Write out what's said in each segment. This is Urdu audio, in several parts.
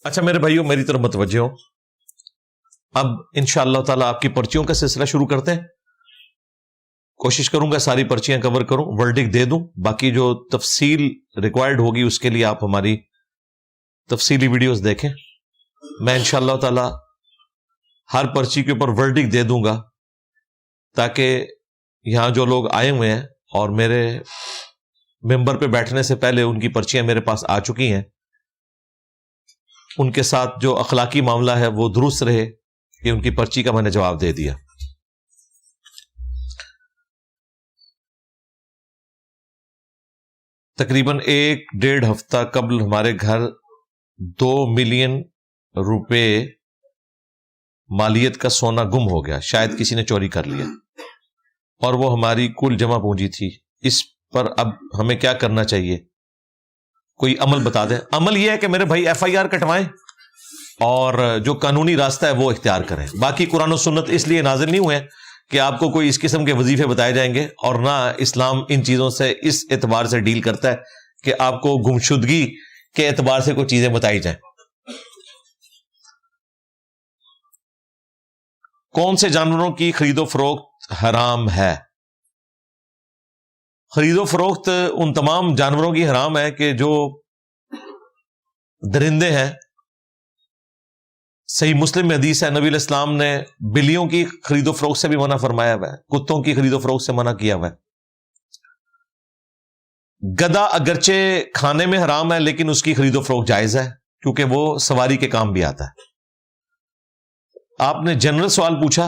اچھا میرے بھائیوں، میری طرف متوجہ ہو. اب انشاءاللہ تعالی آپ کی پرچیوں کا سلسلہ شروع کرتے ہیں. کوشش کروں گا ساری پرچیاں کور کروں، ورڈک دے دوں. باقی جو تفصیل ریکوائرڈ ہوگی اس کے لیے آپ ہماری تفصیلی ویڈیوز دیکھیں. میں انشاءاللہ تعالی ہر پرچی کے اوپر ورڈک دے دوں گا تاکہ یہاں جو لوگ آئے ہوئے ہیں اور میرے ممبر پہ بیٹھنے سے پہلے ان کی پرچیاں میرے پاس آ چکی ہیں، ان کے ساتھ جو اخلاقی معاملہ ہے وہ درست رہے کہ ان کی پرچی کا میں نے جواب دے دیا. تقریباً 1-1.5 ہفتہ قبل ہمارے گھر 2 ملین روپے مالیت کا سونا گم ہو گیا. شاید کسی نے چوری کر لیا اور وہ ہماری کل جمع پونجی تھی. اس پر اب ہمیں کیا کرنا چاہیے؟ کوئی عمل بتا دیں. عمل یہ ہے کہ میرے بھائی FIR کٹوائیں اور جو قانونی راستہ ہے وہ اختیار کریں. باقی قرآن و سنت اس لیے نازل نہیں ہوئے کہ آپ کو کوئی اس قسم کے وظیفے بتائے جائیں گے، اور نہ اسلام ان چیزوں سے اس اعتبار سے ڈیل کرتا ہے کہ آپ کو گمشدگی کے اعتبار سے کوئی چیزیں بتائی جائیں. کون سے جانوروں کی خرید و فروخت حرام ہے؟ خرید و فروخت ان تمام جانوروں کی حرام ہے کہ جو درندے ہیں. صحیح مسلم میں حدیث ہے، نبی علیہ السلام نے بلیوں کی خرید و فروخت سے بھی منع فرمایا ہوا ہے، کتوں کی خرید و فروخت سے منع کیا ہوا ہے. گدھا اگرچہ کھانے میں حرام ہے لیکن اس کی خرید و فروخت جائز ہے کیونکہ وہ سواری کے کام بھی آتا ہے. آپ نے جنرل سوال پوچھا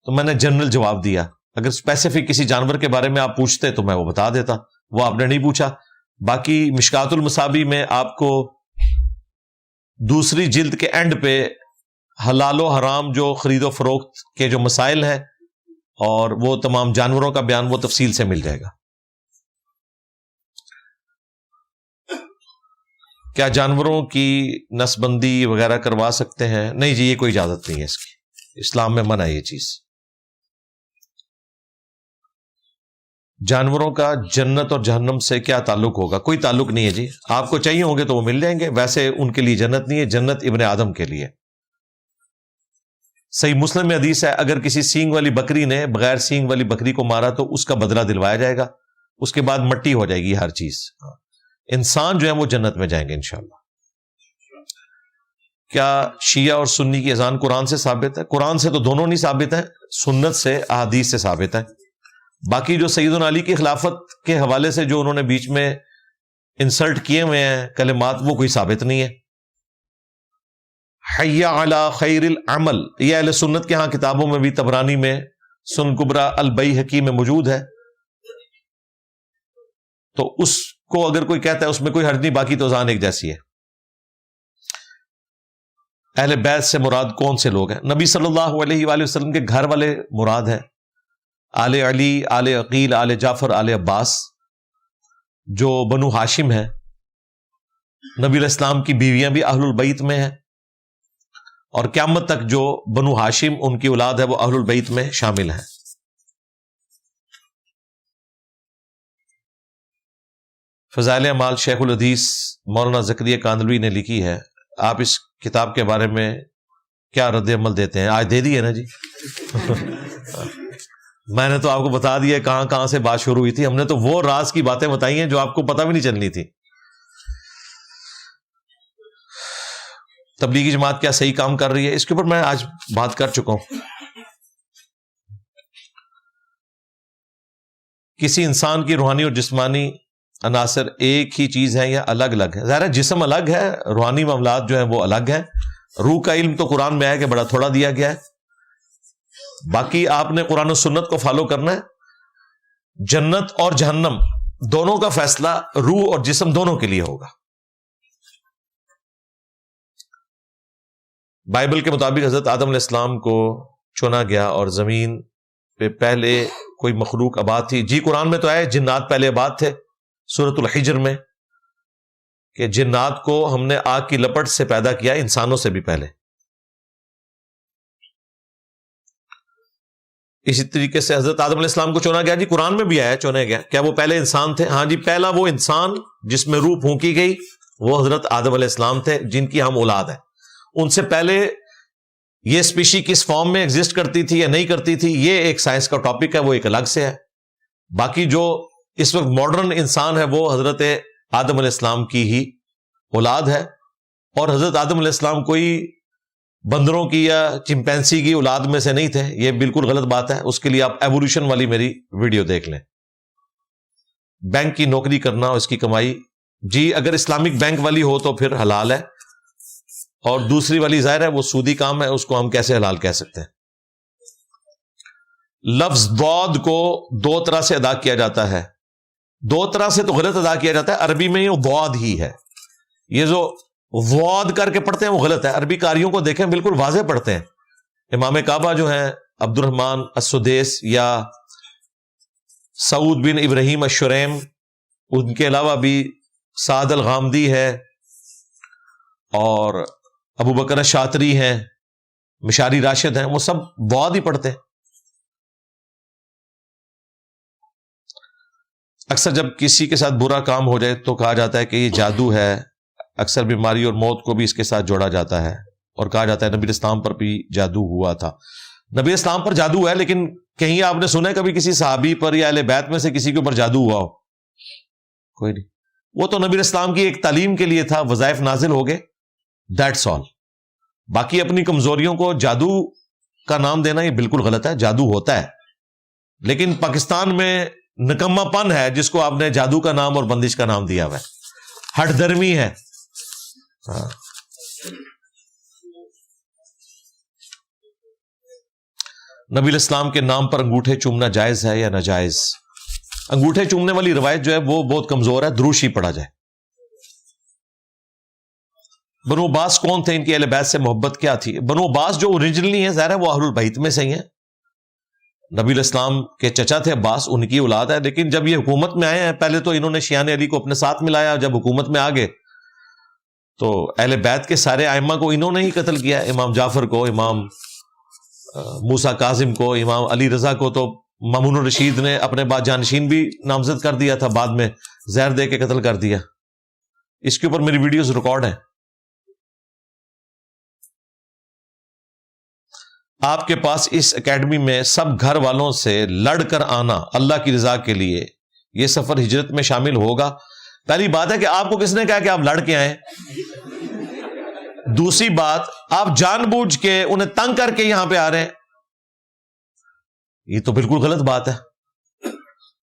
تو میں نے جنرل جواب دیا. اگر اسپیسیفک کسی جانور کے بارے میں آپ پوچھتے تو میں وہ بتا دیتا، وہ آپ نے نہیں پوچھا. باقی مشکات المصابی میں آپ کو دوسری جلد کے اینڈ پہ حلال و حرام جو خرید و فروخت کے جو مسائل ہیں اور وہ تمام جانوروں کا بیان وہ تفصیل سے مل جائے گا. کیا جانوروں کی نسبندی وغیرہ کروا سکتے ہیں؟ نہیں جی، یہ کوئی اجازت نہیں ہے اس کی، اسلام میں منع ہے یہ چیز. جانوروں کا جنت اور جہنم سے کیا تعلق ہوگا؟ کوئی تعلق نہیں ہے جی. آپ کو چاہیے ہوں گے تو وہ مل جائیں گے. ویسے ان کے لیے جنت نہیں ہے، جنت ابن آدم کے لیے. صحیح مسلم میں حدیث ہے، اگر کسی سینگ والی بکری نے بغیر سینگ والی بکری کو مارا تو اس کا بدلہ دلوایا جائے گا، اس کے بعد مٹی ہو جائے گی ہر چیز. انسان جو ہے وہ جنت میں جائیں گے انشاءاللہ. کیا شیعہ اور سنی کی اذان قرآن سے ثابت ہے؟ قرآن سے تو دونوں نہیں ثابت ہیں، سنت سے احادیث سے ثابت ہے. باقی جو سیدنا علی کی خلافت کے حوالے سے جو انہوں نے بیچ میں انسلٹ کیے ہوئے ہیں کلمات، وہ کوئی ثابت نہیں ہے. حی علی خیر العمل، یہ اہل سنت کے ہاں کتابوں میں بھی، طبرانی میں، سنن کبریٰ، البیہقی میں موجود ہے. تو اس کو اگر کوئی کہتا ہے اس میں کوئی حرج نہیں، باقی تو اذان ایک جیسی ہے. اہل بیت سے مراد کون سے لوگ ہیں؟ نبی صلی اللہ علیہ وآلہ وسلم کے گھر والے مراد ہیں، آل علی، آل عقیل، آل جعفر، آل عباس، جو بنو ہاشم ہیں. نبی علیہ السلام کی بیویاں بھی اہل البیت میں ہیں، اور قیامت تک جو بنو ہاشم ان کی اولاد ہے وہ اہل البیت میں شامل ہیں. فضائل اعمال شیخ الحدیث مولانا زکریا کاندھلوی نے لکھی ہے. آپ اس کتاب کے بارے میں کیا رد عمل دیتے ہیں؟ آج دے دی ہے نا جی. میں نے تو آپ کو بتا دیا کہاں کہاں سے بات شروع ہوئی تھی. ہم نے تو وہ راز کی باتیں بتائی ہیں جو آپ کو پتہ بھی نہیں چلنی تھی. تبلیغی جماعت کیا صحیح کام کر رہی ہے؟ اس کے اوپر میں آج بات کر چکا ہوں. کسی انسان کی روحانی اور جسمانی عناصر ایک ہی چیز ہے یا الگ الگ ہے؟ ظاہر ہے جسم الگ ہے، روحانی معاملات جو ہیں وہ الگ ہیں. روح کا علم تو قرآن میں ہے کہ بڑا تھوڑا دیا گیا ہے. باقی آپ نے قرآن و سنت کو فالو کرنا ہے. جنت اور جہنم دونوں کا فیصلہ روح اور جسم دونوں کے لیے ہوگا. بائبل کے مطابق حضرت آدم علیہ السلام کو چنا گیا اور زمین پہ پہلے کوئی مخلوق آباد تھی. جی قرآن میں تو ہے جنات پہلے آباد تھے، سورۃ الحجر میں، کہ جنات کو ہم نے آگ کی لپٹ سے پیدا کیا، انسانوں سے بھی پہلے. اسی طریقے سے حضرت آدم علیہ السلام کو چنا گیا. جی قرآن میں بھی آیا چنے گیا. کیا وہ پہلے انسان تھے؟ ہاں جی، پہلا وہ انسان جس میں روح پھونکی گئی وہ حضرت آدم علیہ السلام تھے، جن کی ہم اولاد ہیں. ان سے پہلے یہ اسپیشی کس فارم میں ایگزسٹ کرتی تھی یا نہیں کرتی تھی، یہ ایک سائنس کا ٹاپک ہے، وہ ایک الگ سے ہے. باقی جو اس وقت ماڈرن انسان ہے وہ حضرت آدم علیہ السلام کی ہی اولاد ہے، اور حضرت آدم علیہ السلام کوئی بندروں کی یا چمپینسی کی اولاد میں سے نہیں تھے. یہ بالکل غلط بات ہے. اس کے لیے آپ ایوولوشن والی میری ویڈیو دیکھ لیں. بینک کی نوکری کرنا اور اس کی کمائی، جی اگر اسلامک بینک والی ہو تو پھر حلال ہے، اور دوسری والی ظاہر ہے وہ سودی کام ہے، اس کو ہم کیسے حلال کہہ سکتے ہیں. لفظ ضاد کو دو طرح سے ادا کیا جاتا ہے. دو طرح سے تو غلط ادا کیا جاتا ہے. عربی میں یہ ضاد ہی ہے. یہ جو ضاد کر کے پڑھتے ہیں وہ غلط ہے. عربی قاریوں کو دیکھیں بالکل واضح پڑھتے ہیں. امام کعبہ جو ہیں عبد الرحمن السدیس یا سعود بن ابراہیم الشریم، ان کے علاوہ بھی سعد الغامدی ہے اور ابو بکر الشاطری ہیں، مشاری راشد ہیں، وہ سب ضاد ہی پڑھتے ہیں. اکثر جب کسی کے ساتھ برا کام ہو جائے تو کہا جاتا ہے کہ یہ جادو ہے. اکثر بیماری اور موت کو بھی اس کے ساتھ جوڑا جاتا ہے، اور کہا جاتا ہے نبی اسلام پر بھی جادو ہوا تھا. نبی اسلام پر جادو ہے، لیکن کہیں آپ نے سنا ہے کبھی کسی صحابی پر یا اہل بیت میں سے کسی کے اوپر جادو ہوا ہو؟ کوئی نہیں. وہ تو نبی اسلام کی ایک تعلیم کے لیے تھا، وظائف نازل ہو گئے، دیٹس آل. باقی اپنی کمزوریوں کو جادو کا نام دینا یہ بالکل غلط ہے. جادو ہوتا ہے، لیکن پاکستان میں نکما پن ہے جس کو آپ نے جادو کا نام اور بندش کا نام دیا ہوا ہے. ہٹ درمی ہے. نبی الاسلام کے نام پر انگوٹھے چومنا جائز ہے یا ناجائز؟ انگوٹھے چومنے والی روایت جو ہے وہ بہت کمزور ہے. دروش ہی پڑھا جائے. بنو عباس کون تھے؟ ان کی اہل بیت سے محبت کیا تھی؟ بنو عباس جو اوریجنلی ہیں ظاہر ہے وہ اہل البیت میں سے ہی ہیں. نبی الاسلام کے چچا تھے عباس، ان کی اولاد ہے. لیکن جب یہ حکومت میں آئے ہیں، پہلے تو انہوں نے شیان علی کو اپنے ساتھ ملایا. جب حکومت میں آ گئے تو اہل بیت کے سارے ائمہ کو انہوں نے ہی قتل کیا. امام جعفر کو، امام موسیٰ کاظم کو، امام علی رضا کو تو مامون الرشید نے اپنے بعد جانشین بھی نامزد کر دیا تھا، بعد میں زہر دے کے قتل کر دیا. اس کے اوپر میری ویڈیوز ریکارڈ ہیں. آپ کے پاس اس اکیڈمی میں سب گھر والوں سے لڑ کر آنا اللہ کی رضا کے لیے، یہ سفر ہجرت میں شامل ہوگا؟ پہلی بات ہے کہ آپ کو کس نے کہا کہ آپ لڑ کے آئیں؟ دوسری بات، آپ جان بوجھ کے انہیں تنگ کر کے یہاں پہ آ رہے ہیں، یہ تو بالکل غلط بات ہے.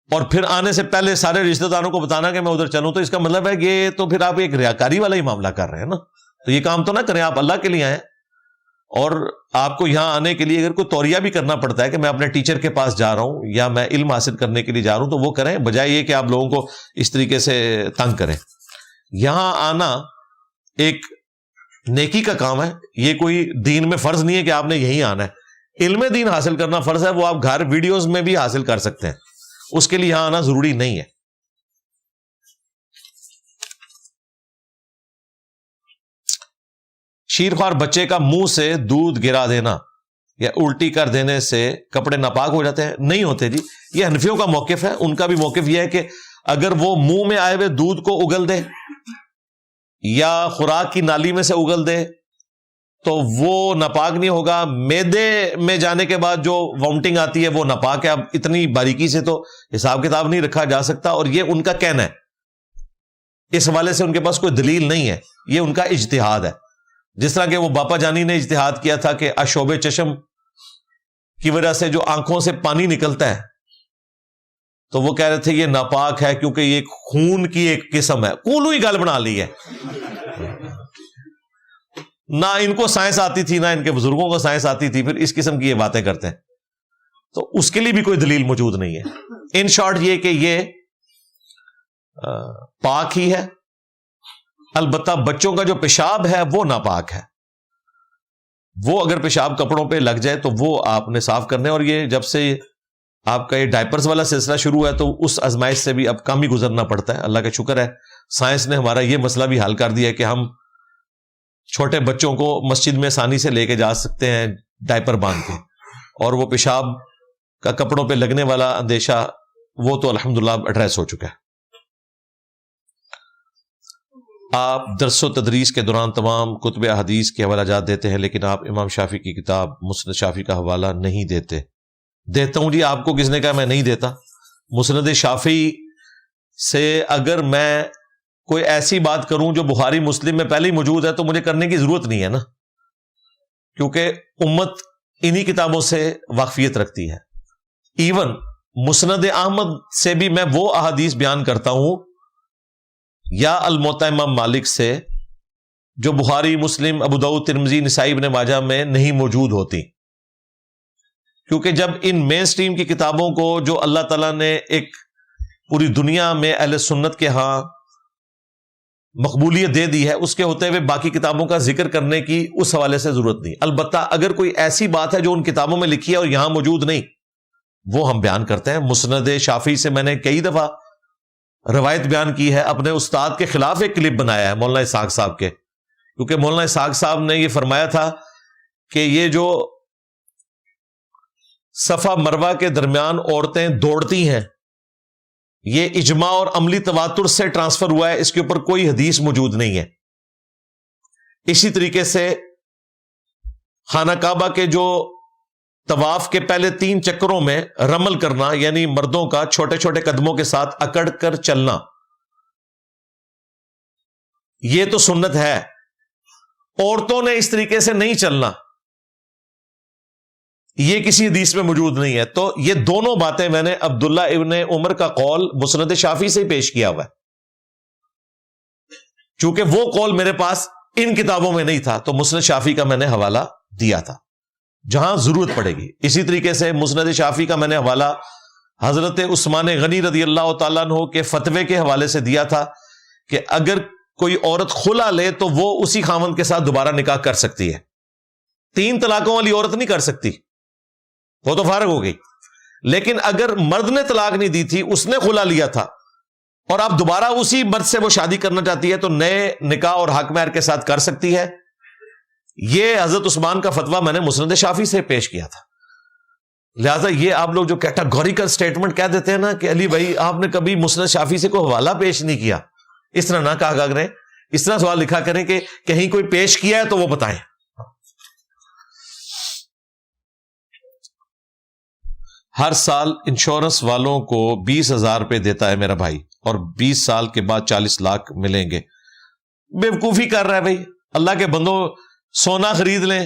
اور پھر آنے سے پہلے سارے رشتہ داروں کو بتانا کہ میں ادھر چلوں، تو اس کا مطلب ہے کہ تو پھر آپ ایک ریاکاری والا ہی معاملہ کر رہے ہیں نا. تو یہ کام تو نہ کریں. آپ اللہ کے لیے آئیں، اور آپ کو یہاں آنے کے لیے اگر کوئی توریہ بھی کرنا پڑتا ہے کہ میں اپنے ٹیچر کے پاس جا رہا ہوں یا میں علم حاصل کرنے کے لیے جا رہا ہوں، تو وہ کریں، بجائے یہ کہ آپ لوگوں کو اس طریقے سے تنگ کریں. یہاں آنا ایک نیکی کا کام ہے. یہ کوئی دین میں فرض نہیں ہے کہ آپ نے یہی آنا ہے. علم دین حاصل کرنا فرض ہے، وہ آپ گھر ویڈیوز میں بھی حاصل کر سکتے ہیں. اس کے لیے یہاں آنا ضروری نہیں ہے. شیرخوار بچے کا منہ سے دودھ گرا دینا یا الٹی کر دینے سے کپڑے ناپاک ہو جاتے ہیں؟ نہیں ہوتے جی. یہ حنفیوں کا موقف ہے. ان کا بھی موقف یہ ہے کہ اگر وہ منہ میں آئے ہوئے دودھ کو اگل دے یا خوراک کی نالی میں سے اگل دے تو وہ ناپاک نہیں ہوگا. معدے میں جانے کے بعد جو وامٹنگ آتی ہے وہ ناپاک ہے. اب اتنی باریکی سے تو حساب کتاب نہیں رکھا جا سکتا، اور یہ ان کا کہنا ہے. اس حوالے سے ان کے پاس کوئی دلیل نہیں ہے. یہ ان کا اجتہاد ہے. جس طرح کہ وہ باپا جانی نے اجتہاد کیا تھا کہ اشوب چشم کی وجہ سے جو آنکھوں سے پانی نکلتا ہے تو وہ کہہ رہے تھے یہ ناپاک ہے کیونکہ یہ خون کی ایک قسم ہے. کولو ہی گل بنا لی ہے. نہ ان کو سائنس آتی تھی، نہ ان کے بزرگوں کو سائنس آتی تھی، پھر اس قسم کی یہ باتیں کرتے ہیں. تو اس کے لیے بھی کوئی دلیل موجود نہیں ہے. ان شارٹ یہ کہ یہ پاک ہی ہے. البتہ بچوں کا جو پیشاب ہے وہ ناپاک ہے. وہ اگر پیشاب کپڑوں پہ لگ جائے تو وہ آپ نے صاف کرنے. اور یہ جب سے آپ کا یہ ڈائپرز والا سلسلہ شروع ہے تو اس آزمائش سے بھی اب کم ہی گزرنا پڑتا ہے. اللہ کا شکر ہے سائنس نے ہمارا یہ مسئلہ بھی حل کر دیا ہے کہ ہم چھوٹے بچوں کو مسجد میں آسانی سے لے کے جا سکتے ہیں ڈائپر باندھ کے. اور وہ پیشاب کا کپڑوں پہ لگنے والا اندیشہ وہ تو الحمدللہ ایڈریس ہو چکا ہے. آپ درس و تدریس کے دوران تمام کتب احادیث کے حوالہ جات دیتے ہیں، لیکن آپ امام شافعی کی کتاب مسند شافعی کا حوالہ نہیں دیتے۔ دیتا ہوں جی، آپ کو کس نے کہا میں نہیں دیتا؟ مسند شافعی سے اگر میں کوئی ایسی بات کروں جو بخاری مسلم میں پہلے ہی موجود ہے تو مجھے کرنے کی ضرورت نہیں ہے نا، کیونکہ امت انہی کتابوں سے واقفیت رکھتی ہے۔ ایون مسند احمد سے بھی میں وہ احادیث بیان کرتا ہوں یا الموطا امام مالک سے جو بخاری، مسلم، ابو داؤد، ترمذی، نسائی، ابن ماجہ میں نہیں موجود ہوتی، کیونکہ جب ان مین سٹریم کی کتابوں کو جو اللہ تعالیٰ نے ایک پوری دنیا میں اہل سنت کے ہاں مقبولیت دے دی ہے، اس کے ہوتے ہوئے باقی کتابوں کا ذکر کرنے کی اس حوالے سے ضرورت نہیں۔ البتہ اگر کوئی ایسی بات ہے جو ان کتابوں میں لکھی ہے اور یہاں موجود نہیں، وہ ہم بیان کرتے ہیں۔ مسند شافعی سے میں نے کئی دفعہ روایت بیان کی ہے، اپنے استاد کے خلاف ایک کلپ بنایا ہے مولانا اسحاق صاحب کے، کیونکہ مولانا اسحاق صاحب نے یہ فرمایا تھا کہ یہ جو صفا مروہ کے درمیان عورتیں دوڑتی ہیں، یہ اجماع اور عملی تواتر سے ٹرانسفر ہوا ہے، اس کے اوپر کوئی حدیث موجود نہیں ہے۔ اسی طریقے سے خانہ کعبہ کے جو طواف کے پہلے 3 چکروں میں رمل کرنا، یعنی مردوں کا چھوٹے چھوٹے قدموں کے ساتھ اکڑ کر چلنا، یہ تو سنت ہے۔ عورتوں نے اس طریقے سے نہیں چلنا، یہ کسی حدیث میں موجود نہیں ہے۔ تو یہ دونوں باتیں میں نے عبداللہ ابن عمر کا قول مسند شافعی سے پیش کیا ہوا ہے، چونکہ وہ قول میرے پاس ان کتابوں میں نہیں تھا تو مسند شافعی کا میں نے حوالہ دیا تھا جہاں ضرورت پڑے گی۔ اسی طریقے سے مسند شافعی کا میں نے حوالہ حضرت عثمان غنی رضی اللہ تعالیٰ عنہ کے فتوے کے حوالے سے دیا تھا کہ اگر کوئی عورت خلا لے تو وہ اسی خاوند کے ساتھ دوبارہ نکاح کر سکتی ہے، 3 طلاقوں والی عورت نہیں کر سکتی، وہ تو فارغ ہو گئی۔ لیکن اگر مرد نے طلاق نہیں دی تھی، اس نے خلا لیا تھا اور آپ دوبارہ اسی مرد سے وہ شادی کرنا چاہتی ہے تو نئے نکاح اور حق مہر کے ساتھ کر سکتی ہے۔ یہ حضرت عثمان کا فتویٰ میں نے مسند شافعی سے پیش کیا تھا۔ لہٰذا یہ آپ لوگ جو کیٹاگوریکل سٹیٹمنٹ کہہ دیتے ہیں نا کہ علی بھائی آپ نے کبھی مسند شافعی سے کوئی حوالہ پیش نہیں کیا، اس طرح نہ کہا کریں، اس طرح سوال لکھا کریں کہ کہیں کوئی پیش کیا ہے تو وہ بتائیں۔ ہر سال انشورنس والوں کو 20,000 روپے دیتا ہے میرا بھائی، اور 20 سال کے بعد 40 لاکھ ملیں گے۔ بیوقوفی کر رہا ہے بھائی، اللہ کے بندوں، سونا خرید لیں،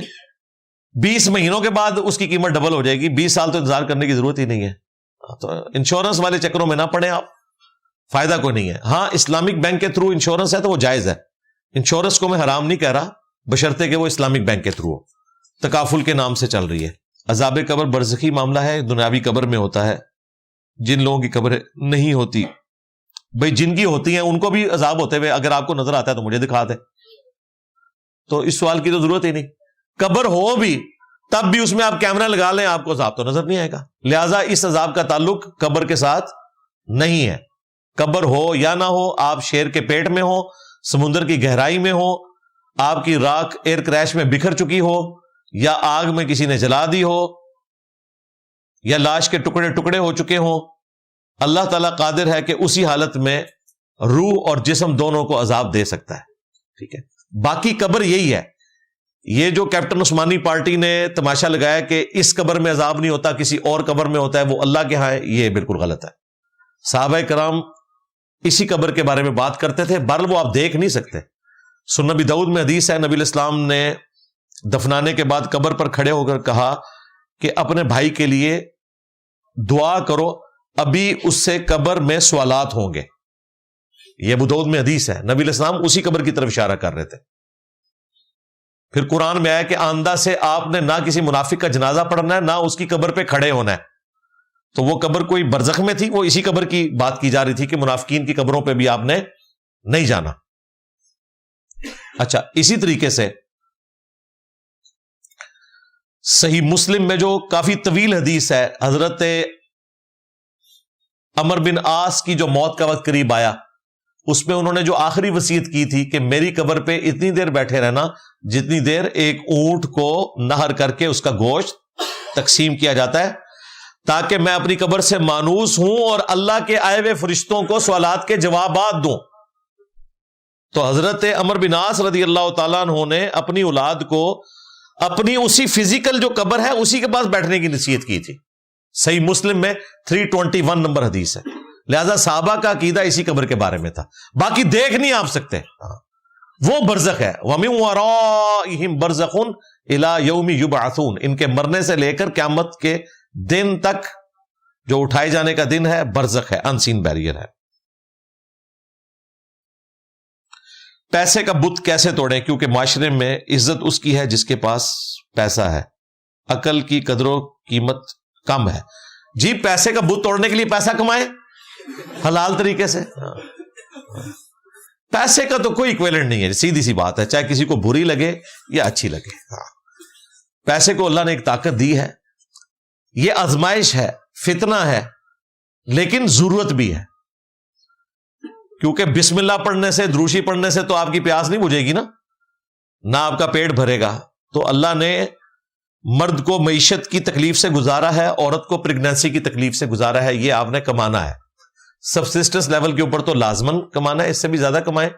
20 مہینوں کے بعد اس کی قیمت ڈبل ہو جائے گی، 20 سال تو انتظار کرنے کی ضرورت ہی نہیں ہے۔ تو انشورنس والے چکروں میں نہ پڑیں آپ، فائدہ کوئی نہیں ہے۔ ہاں اسلامک بینک کے تھرو انشورنس ہے تو وہ جائز ہے، انشورنس کو میں حرام نہیں کہہ رہا، بشرطے کہ وہ اسلامک بینک کے تھرو ہو، تکافل کے نام سے چل رہی ہے۔ عذاب قبر برزخی معاملہ ہے، دنیاوی قبر میں ہوتا ہے، جن لوگوں کی قبر نہیں ہوتی، بھئی جن کی ہوتی ہیں ان کو بھی عذاب ہوتے ہوئے اگر آپ کو نظر آتا ہے تو مجھے دکھا دیں، تو اس سوال کی تو ضرورت ہی نہیں۔ قبر ہو بھی تب بھی اس میں آپ کیمرہ لگا لیں، آپ کو عذاب تو نظر نہیں آئے گا۔ لہٰذا اس عذاب کا تعلق قبر کے ساتھ نہیں ہے۔ قبر ہو یا نہ ہو، آپ شیر کے پیٹ میں ہو، سمندر کی گہرائی میں ہو، آپ کی راکھ ایئر کریش میں بکھر چکی ہو، یا آگ میں کسی نے جلا دی ہو، یا لاش کے ٹکڑے ٹکڑے ہو چکے ہوں، اللہ تعالیٰ قادر ہے کہ اسی حالت میں روح اور جسم دونوں کو عذاب دے سکتا ہے۔ ٹھیک ہے، باقی قبر یہی ہے۔ یہ جو کیپٹن عثمانی پارٹی نے تماشا لگایا کہ اس قبر میں عذاب نہیں ہوتا، کسی اور قبر میں ہوتا ہے، وہ اللہ کے ہاں ہے، یہ بالکل غلط ہے۔ صحابہ کرام اسی قبر کے بارے میں بات کرتے تھے، بہرحال وہ آپ دیکھ نہیں سکتے۔ سنن نبی داؤد میں حدیث ہے، نبی الاسلام نے دفنانے کے بعد قبر پر کھڑے ہو کر کہا کہ اپنے بھائی کے لیے دعا کرو، ابھی اس سے قبر میں سوالات ہوں گے۔ یہ ابو داؤد میں حدیث ہے، نبی الاسلام اسی قبر کی طرف اشارہ کر رہے تھے۔ پھر قرآن میں آیا کہ آئندہ سے آپ نے نہ کسی منافق کا جنازہ پڑھنا ہے، نہ اس کی قبر پہ کھڑے ہونا ہے۔ تو وہ قبر کوئی برزخ میں تھی، وہ اسی قبر کی بات کی جا رہی تھی کہ منافقین کی قبروں پہ بھی آپ نے نہیں جانا۔ اچھا، اسی طریقے سے صحیح مسلم میں جو کافی طویل حدیث ہے، حضرت عمر بن عاص کی جو موت کا وقت قریب آیا، اس میں انہوں نے جو آخری وصیت کی تھی کہ میری قبر پہ اتنی دیر بیٹھے رہنا جتنی دیر ایک اونٹ کو نہر کر کے اس کا گوشت تقسیم کیا جاتا ہے، تاکہ میں اپنی قبر سے مانوس ہوں اور اللہ کے آئے ہوئے فرشتوں کو سوالات کے جوابات دوں۔ تو حضرت عمرو بن عاص رضی اللہ تعالیٰ عنہ نے اپنی اولاد کو اپنی اسی فزیکل جو قبر ہے اسی کے پاس بیٹھنے کی نصیحت کی تھی. صحیح مسلم میں 321 نمبر حدیث ہے. لہذا صحابہ کا عقیدہ اسی قبر کے بارے میں تھا. باقی دیکھ نہیں آپ سکتے, وہ برزخ ہے. وَمِن وَرَائِهِمْ بَرْزَخٌ إِلَى يَوْمِ يُبْعَثُونَ, ان کے مرنے سے لے کر قیامت کے دن تک جو اٹھائے جانے کا دن ہے برزخ ہے, ان سین بیریئر ہے. پیسے کا بت کیسے توڑیں؟ کیونکہ معاشرے میں عزت اس کی ہے جس کے پاس پیسہ ہے, عقل کی قدر و قیمت کم ہے. جی پیسے کا بت توڑنے کے لیے پیسہ کمائیں حلال طریقے سے. پیسے کا تو کوئی ایکویلنٹ نہیں ہے, سیدھی سی بات ہے, چاہے کسی کو بری لگے یا اچھی لگے. پیسے کو اللہ نے ایک طاقت دی ہے, یہ آزمائش ہے, فتنہ ہے, لیکن ضرورت بھی ہے. کیونکہ بسم اللہ پڑھنے سے, دروشی پڑھنے سے تو آپ کی پیاس نہیں بجھے گی نا, نہ آپ کا پیٹ بھرے گا. تو اللہ نے مرد کو معیشت کی تکلیف سے گزارا ہے, عورت کو پریگنینسی کی تکلیف سے گزارا ہے. یہ آپ نے کمانا ہے. سبسسٹنس لیول کے اوپر تو لازمن کمانا ہے, اس سے بھی زیادہ کمائیں.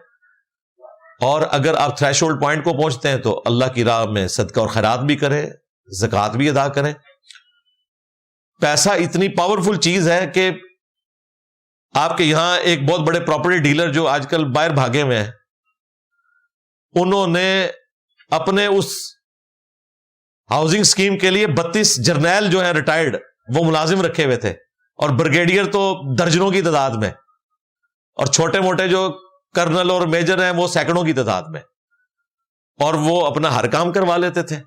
اور اگر آپ تھریش ہولڈ پوائنٹ کو پہنچتے ہیں تو اللہ کی راہ میں صدقہ اور خیرات بھی کریں, زکوٰۃ بھی ادا کریں. پیسہ اتنی پاورفل چیز ہے کہ آپ کے یہاں ایک بہت بڑے پراپرٹی ڈیلر جو آج کل باہر بھاگے ہوئے ہیں, انہوں نے اپنے اس ہاؤسنگ اسکیم کے لیے 32 جرنیل جو ہیں ریٹائرڈ وہ ملازم رکھے ہوئے تھے, اور بریگیڈیئر تو درجنوں کی تعداد میں, اور چھوٹے موٹے جو کرنل اور میجر ہیں وہ سینکڑوں کی تعداد میں, اور وہ اپنا ہر کام کروا لیتے تھے.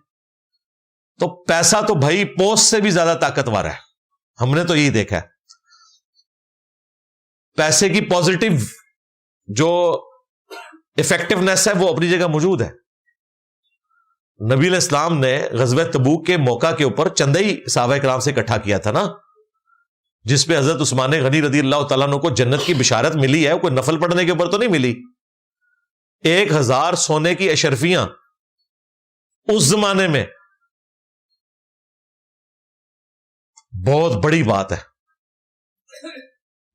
تو پیسہ تو بھائی پوسٹ سے بھی زیادہ طاقتور ہے, ہم نے تو یہی دیکھا ہے. پیسے کی پازیٹو جو افیکٹونیس ہے وہ اپنی جگہ موجود ہے. نبی علیہ السلام نے غزوہ تبوک کے موقع کے اوپر چندہ ہی صحابہ کرام سے اکٹھا کیا تھا نا, جس پہ حضرت عثمان غنی رضی اللہ تعالیٰ عنہ کو جنت کی بشارت ملی ہے, کوئی نفل پڑھنے کے اوپر تو نہیں ملی. 1000 سونے کی اشرفیاں اس زمانے میں بہت بڑی بات ہے.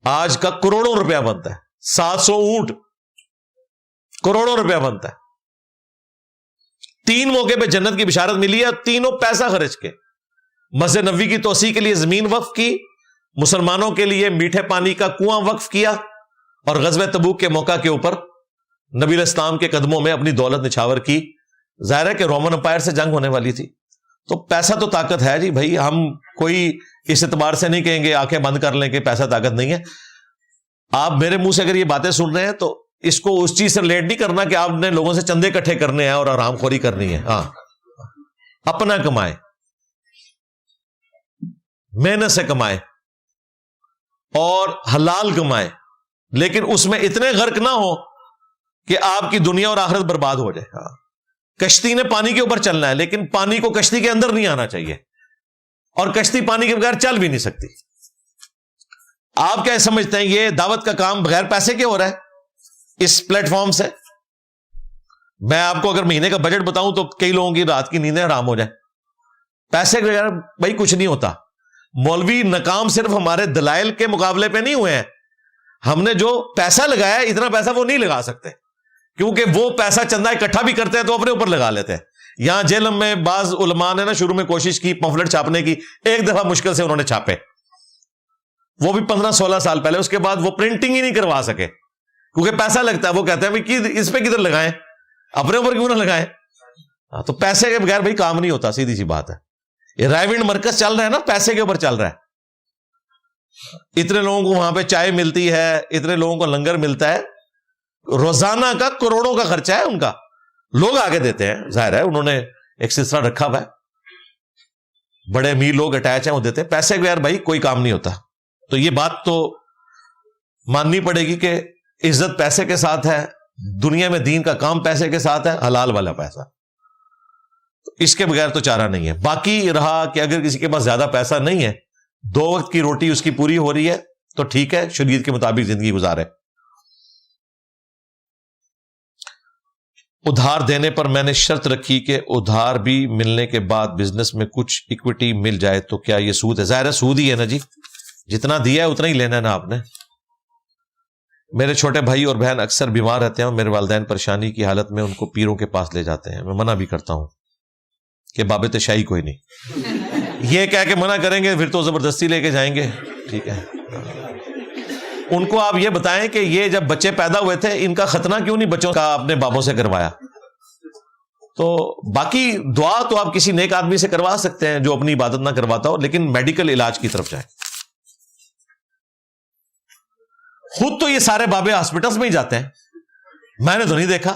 آج کا کروڑوں روپیہ بنتا ہے. 700 اونٹ کروڑوں روپیہ بنتا ہے. 3 موقع پہ جنت کی بشارت ملی ہے, تینوں پیسہ خرچ کے. مسجد نبوی کی توسیع کے لیے زمین وقف کی, مسلمانوں کے لیے میٹھے پانی کا کنواں وقف کیا, اور غزوہ تبوک کے موقع کے اوپر نبی علیہ السلام کے قدموں میں اپنی دولت نچھاور کی. ظاہر ہے کہ رومن امپائر سے جنگ ہونے والی تھی, تو پیسہ تو طاقت ہے جی بھائی. ہم کوئی اس اعتبار سے نہیں کہیں گے آنکھیں بند کر لیں کہ پیسہ طاقت نہیں ہے. آپ میرے منہ سے اگر یہ باتیں سن رہے ہیں تو اس کو اس چیز سے ریلیٹ نہیں کرنا کہ آپ نے لوگوں سے چندے اکٹھے کرنے ہیں اور آرام خوری کرنی ہے. ہاں, اپنا کمائیں, محنت سے کمائیں اور حلال کمائیں, لیکن اس میں اتنے غرق نہ ہو کہ آپ کی دنیا اور آخرت برباد ہو جائے. ہاں, کشتی نے پانی کے اوپر چلنا ہے, لیکن پانی کو کشتی کے اندر نہیں آنا چاہیے, اور کشتی پانی کے بغیر چل بھی نہیں سکتی. آپ کیا سمجھتے ہیں یہ دعوت کا کام بغیر پیسے کے ہو رہا ہے اس پلیٹ فارم سے؟ میں آپ کو اگر مہینے کا بجٹ بتاؤں تو کئی لوگوں کی رات کی نیندیں حرام ہو جائیں. پیسے کے بغیر بھائی کچھ نہیں ہوتا. مولوی ناکام صرف ہمارے دلائل کے مقابلے پہ نہیں ہوئے ہیں, ہم نے جو پیسہ لگایا اتنا پیسہ وہ نہیں لگا سکتے, کیونکہ وہ پیسہ چندہ اکٹھا بھی کرتے ہیں تو اپنے اوپر لگا لیتے ہیں. یہاں جیلم میں بعض علماء نے نا شروع میں کوشش کی پمفلٹ چھاپنے کی, ایک دفعہ مشکل سے انہوں نے چھاپے, وہ بھی 15-16 سال پہلے. اس کے بعد وہ پرنٹنگ ہی نہیں کروا سکے کیونکہ پیسہ لگتا ہے. وہ کہتے ہیں اس پہ کدھر لگائیں, اپنے اوپر کیوں نہ لگائیں. تو پیسے کے بغیر بھائی کام نہیں ہوتا, سیدھی سی بات ہے. یہ رائیونڈ مرکز چل رہا ہے نا, پیسے کے اوپر چل رہا ہے. اتنے لوگوں کو وہاں پہ چائے ملتی ہے, اتنے لوگوں کو لنگر ملتا ہے, روزانہ کا کروڑوں کا خرچہ ہے ان کا, لوگ آگے دیتے ہیں. ظاہر ہے انہوں نے ایک سلسلہ رکھا ہوا ہے, بڑے امیر لوگ اٹیچ ہیں, وہ دیتے ہیں. پیسے کے بغیر بھائی کوئی کام نہیں ہوتا. تو یہ بات تو ماننی پڑے گی کہ عزت پیسے کے ساتھ ہے, دنیا میں دین کا کام پیسے کے ساتھ ہے, حلال والا پیسہ. اس کے بغیر تو چارہ نہیں ہے. باقی رہا کہ اگر کسی کے پاس زیادہ پیسہ نہیں ہے, 2 وقت کی روٹی اس کی پوری ہو رہی ہے, تو ٹھیک ہے, شریعت کے مطابق زندگی گزارے. ادھار دینے پر میں نے شرط رکھی کہ ادھار بھی ملنے کے بعد بزنس میں کچھ اکویٹی مل جائے تو کیا یہ سود ہے؟ ظاہر ہے سود ہی ہے نا جی, جتنا دیا ہے اتنا ہی لینا ہے نا آپ نے. میرے چھوٹے بھائی اور بہن اکثر بیمار رہتے ہیں اور میرے والدین پریشانی کی حالت میں ان کو پیروں کے پاس لے جاتے ہیں. میں منع بھی کرتا ہوں کہ بابت شاہی کوئی نہیں. یہ کہہ کے منع کریں گے پھر تو زبردستی لے کے جائیں گے. ٹھیک ہے, ان کو آپ یہ بتائیں کہ یہ جب بچے پیدا ہوئے تھے ان کا ختنہ کیوں نہیں بچوں کا اپنے بابوں سے کروایا. تو باقی دعا تو آپ کسی نیک آدمی سے کروا سکتے ہیں جو اپنی عبادت نہ کرواتا ہو, لیکن میڈیکل علاج کی طرف جائیں. خود تو یہ سارے بابے ہاسپٹلس میں ہی جاتے ہیں, میں نے تو نہیں دیکھا.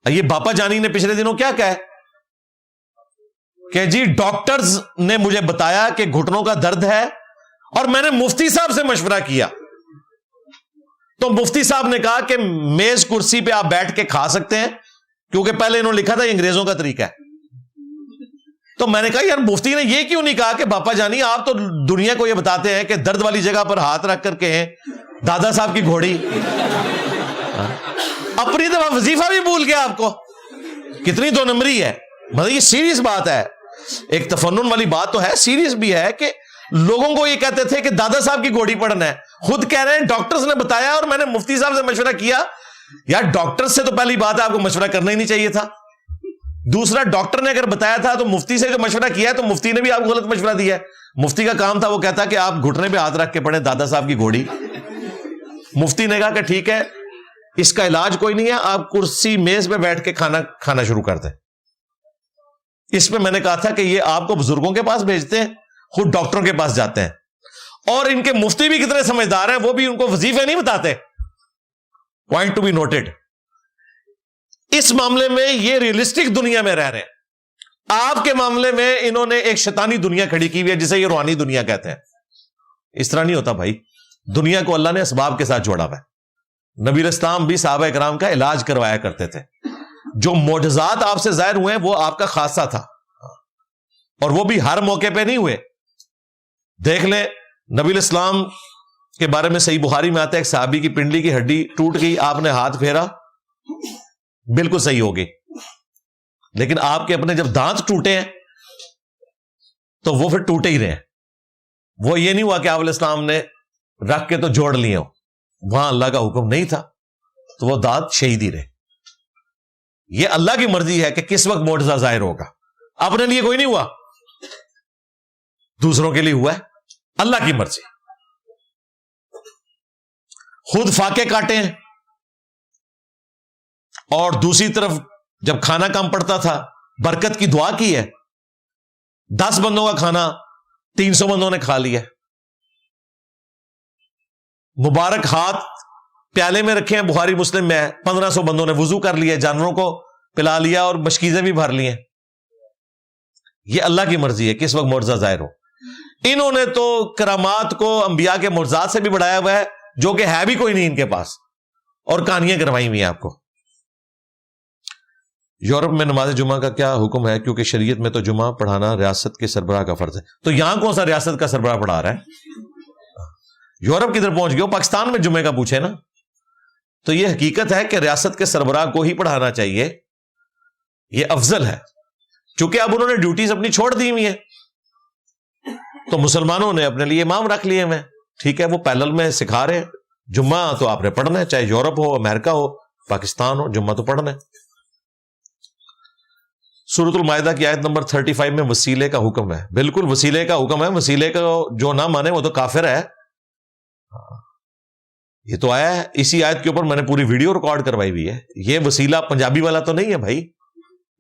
یہ باپا جانی نے پچھلے دنوں کیا کہا کہ جی ڈاکٹرز نے مجھے بتایا کہ گھٹنوں کا درد ہے اور میں نے مفتی صاحب سے مشورہ کیا, تو مفتی صاحب نے کہا کہ میز کرسی پہ آپ بیٹھ کے کھا سکتے ہیں, کیونکہ پہلے انہوں نے لکھا تھا یہ انگریزوں کا طریقہ ہے. تو میں نے کہا یار مفتی نے یہ کیوں نہیں کہا کہ باپا جانی آپ تو دنیا کو یہ بتاتے ہیں کہ درد والی جگہ پر ہاتھ رکھ کر کے دادا صاحب کی گھوڑی, اپنی دفعہ وظیفہ بھی بھول گیا آپ کو. کتنی دو نمبری ہے. مطلب یہ سیریس بات ہے, ایک تفنن والی بات تو ہے, سیریس بھی ہے کہ لوگوں کو یہ کہتے تھے کہ دادا صاحب کی گھوڑی پڑھنا ہے, خود کہہ رہے ہیں ڈاکٹرز نے بتایا اور میں نے مفتی صاحب سے مشورہ کیا. یار ڈاکٹر سے تو پہلی بات ہے آپ کو مشورہ کرنا ہی نہیں چاہیے تھا. دوسرا, ڈاکٹر نے اگر بتایا تھا تو مفتی سے جو مشورہ کیا ہے تو مفتی نے بھی آپ کو غلط مشورہ دیا ہے. مفتی کا کام تھا وہ کہتا کہ آپ گھٹنے پہ ہاتھ رکھ کے پڑھیں دادا صاحب کی گھوڑی. مفتی نے کہا کہ ٹھیک ہے اس کا علاج کوئی نہیں ہے, آپ کرسی میز پہ بیٹھ کے کھانا شروع کر دیں. اس پہ میں نے کہا تھا کہ یہ آپ کو بزرگوں کے پاس بھیجتے ہیں, خود ڈاکٹروں کے پاس جاتے ہیں, اور ان کے مفتی بھی کتنے سمجھدار ہیں, وہ بھی ان کو وظیفے نہیں بتاتے. Point to be noted. اس معاملے میں یہ ریئلسٹک دنیا میں رہ رہے ہیں. آپ کے معاملے میں انہوں نے ایک شیطانی دنیا کھڑی کی ہوئی ہے جسے یہ روحانی دنیا کہتے ہیں. اس طرح نہیں ہوتا بھائی. دنیا کو اللہ نے اسباب کے ساتھ جوڑا ہوا ہے. نبی اسلام بھی صحابہ کرام کا علاج کروایا کرتے تھے. جو معجزات آپ سے ظاہر ہوئے ہیں وہ آپ کا خاصہ تھا, اور وہ بھی ہر موقع پہ نہیں ہوئے. دیکھ لیں نبی اسلام کے بارے میں صحیح بخاری میں آتا ہے, ایک صحابی کی پنڈلی کی ہڈی ٹوٹ گئی, آپ نے ہاتھ پھیرا بالکل صحیح ہو گئی. لیکن آپ کے اپنے جب دانت ٹوٹے ہیں تو وہ پھر ٹوٹے ہی رہے ہیں. وہ یہ نہیں ہوا کہ آپ علیہ السلام نے رکھ کے تو جوڑ لیے ہو, وہاں اللہ کا حکم نہیں تھا تو وہ دانت شہید ہی رہے. یہ اللہ کی مرضی ہے کہ کس وقت معجزہ ظاہر ہوگا. اپنے لیے کوئی نہیں ہوا, دوسروں کے لیے ہوا ہے, اللہ کی مرضی. خود فاقے کاٹے ہیں, اور دوسری طرف جب کھانا کم پڑتا تھا برکت کی دعا کی ہے. 10 بندوں کا کھانا 300 بندوں نے کھا لیا. مبارک ہاتھ پیالے میں رکھے ہیں, بخاری مسلم میں ہے, 1500 بندوں نے وضو کر لیا, جانوروں کو پلا لیا اور مشکیزیں بھی بھر لی ہیں. یہ اللہ کی مرضی ہے کس وقت معجزہ ظاہر ہو. انہوں نے تو کرامات کو انبیاء کے معجزات سے بھی بڑھایا ہوا ہے, جو کہ ہے بھی کوئی نہیں ان کے پاس, اور کہانیاں کروائی ہوئی ہیں آپ کو. یورپ میں نماز جمعہ کا کیا حکم ہے, کیونکہ شریعت میں تو جمعہ پڑھانا ریاست کے سربراہ کا فرض ہے. تو یہاں کون سا ریاست کا سربراہ پڑھا رہا ہے؟ یورپ کدھر پہنچ گئے, پاکستان میں جمعے کا پوچھے نا. تو یہ حقیقت ہے کہ ریاست کے سربراہ کو ہی پڑھانا چاہیے, یہ افضل ہے. چونکہ اب انہوں نے ڈیوٹیز اپنی چھوڑ دی ہوئی ہیں تو مسلمانوں نے اپنے لیے امام رکھ لیے ہیں. ٹھیک ہے, وہ پیرلل میں سکھا رہے ہیں. جمعہ تو آپ نے پڑھنا ہے, چاہے یورپ ہو, امریکہ ہو, پاکستان ہو, جمعہ تو پڑھنا ہے. سورۃ المائدہ کی آیت نمبر 35 میں وسیلے کا حکم ہے. بالکل وسیلے کا حکم ہے. وسیلے کا جو نہ مانے وہ تو کافر ہے. یہ تو آیا ہے, اسی آیت کے اوپر میں نے پوری ویڈیو ریکارڈ کروائی ہوئی ہے. یہ وسیلہ پنجابی والا تو نہیں ہے بھائی,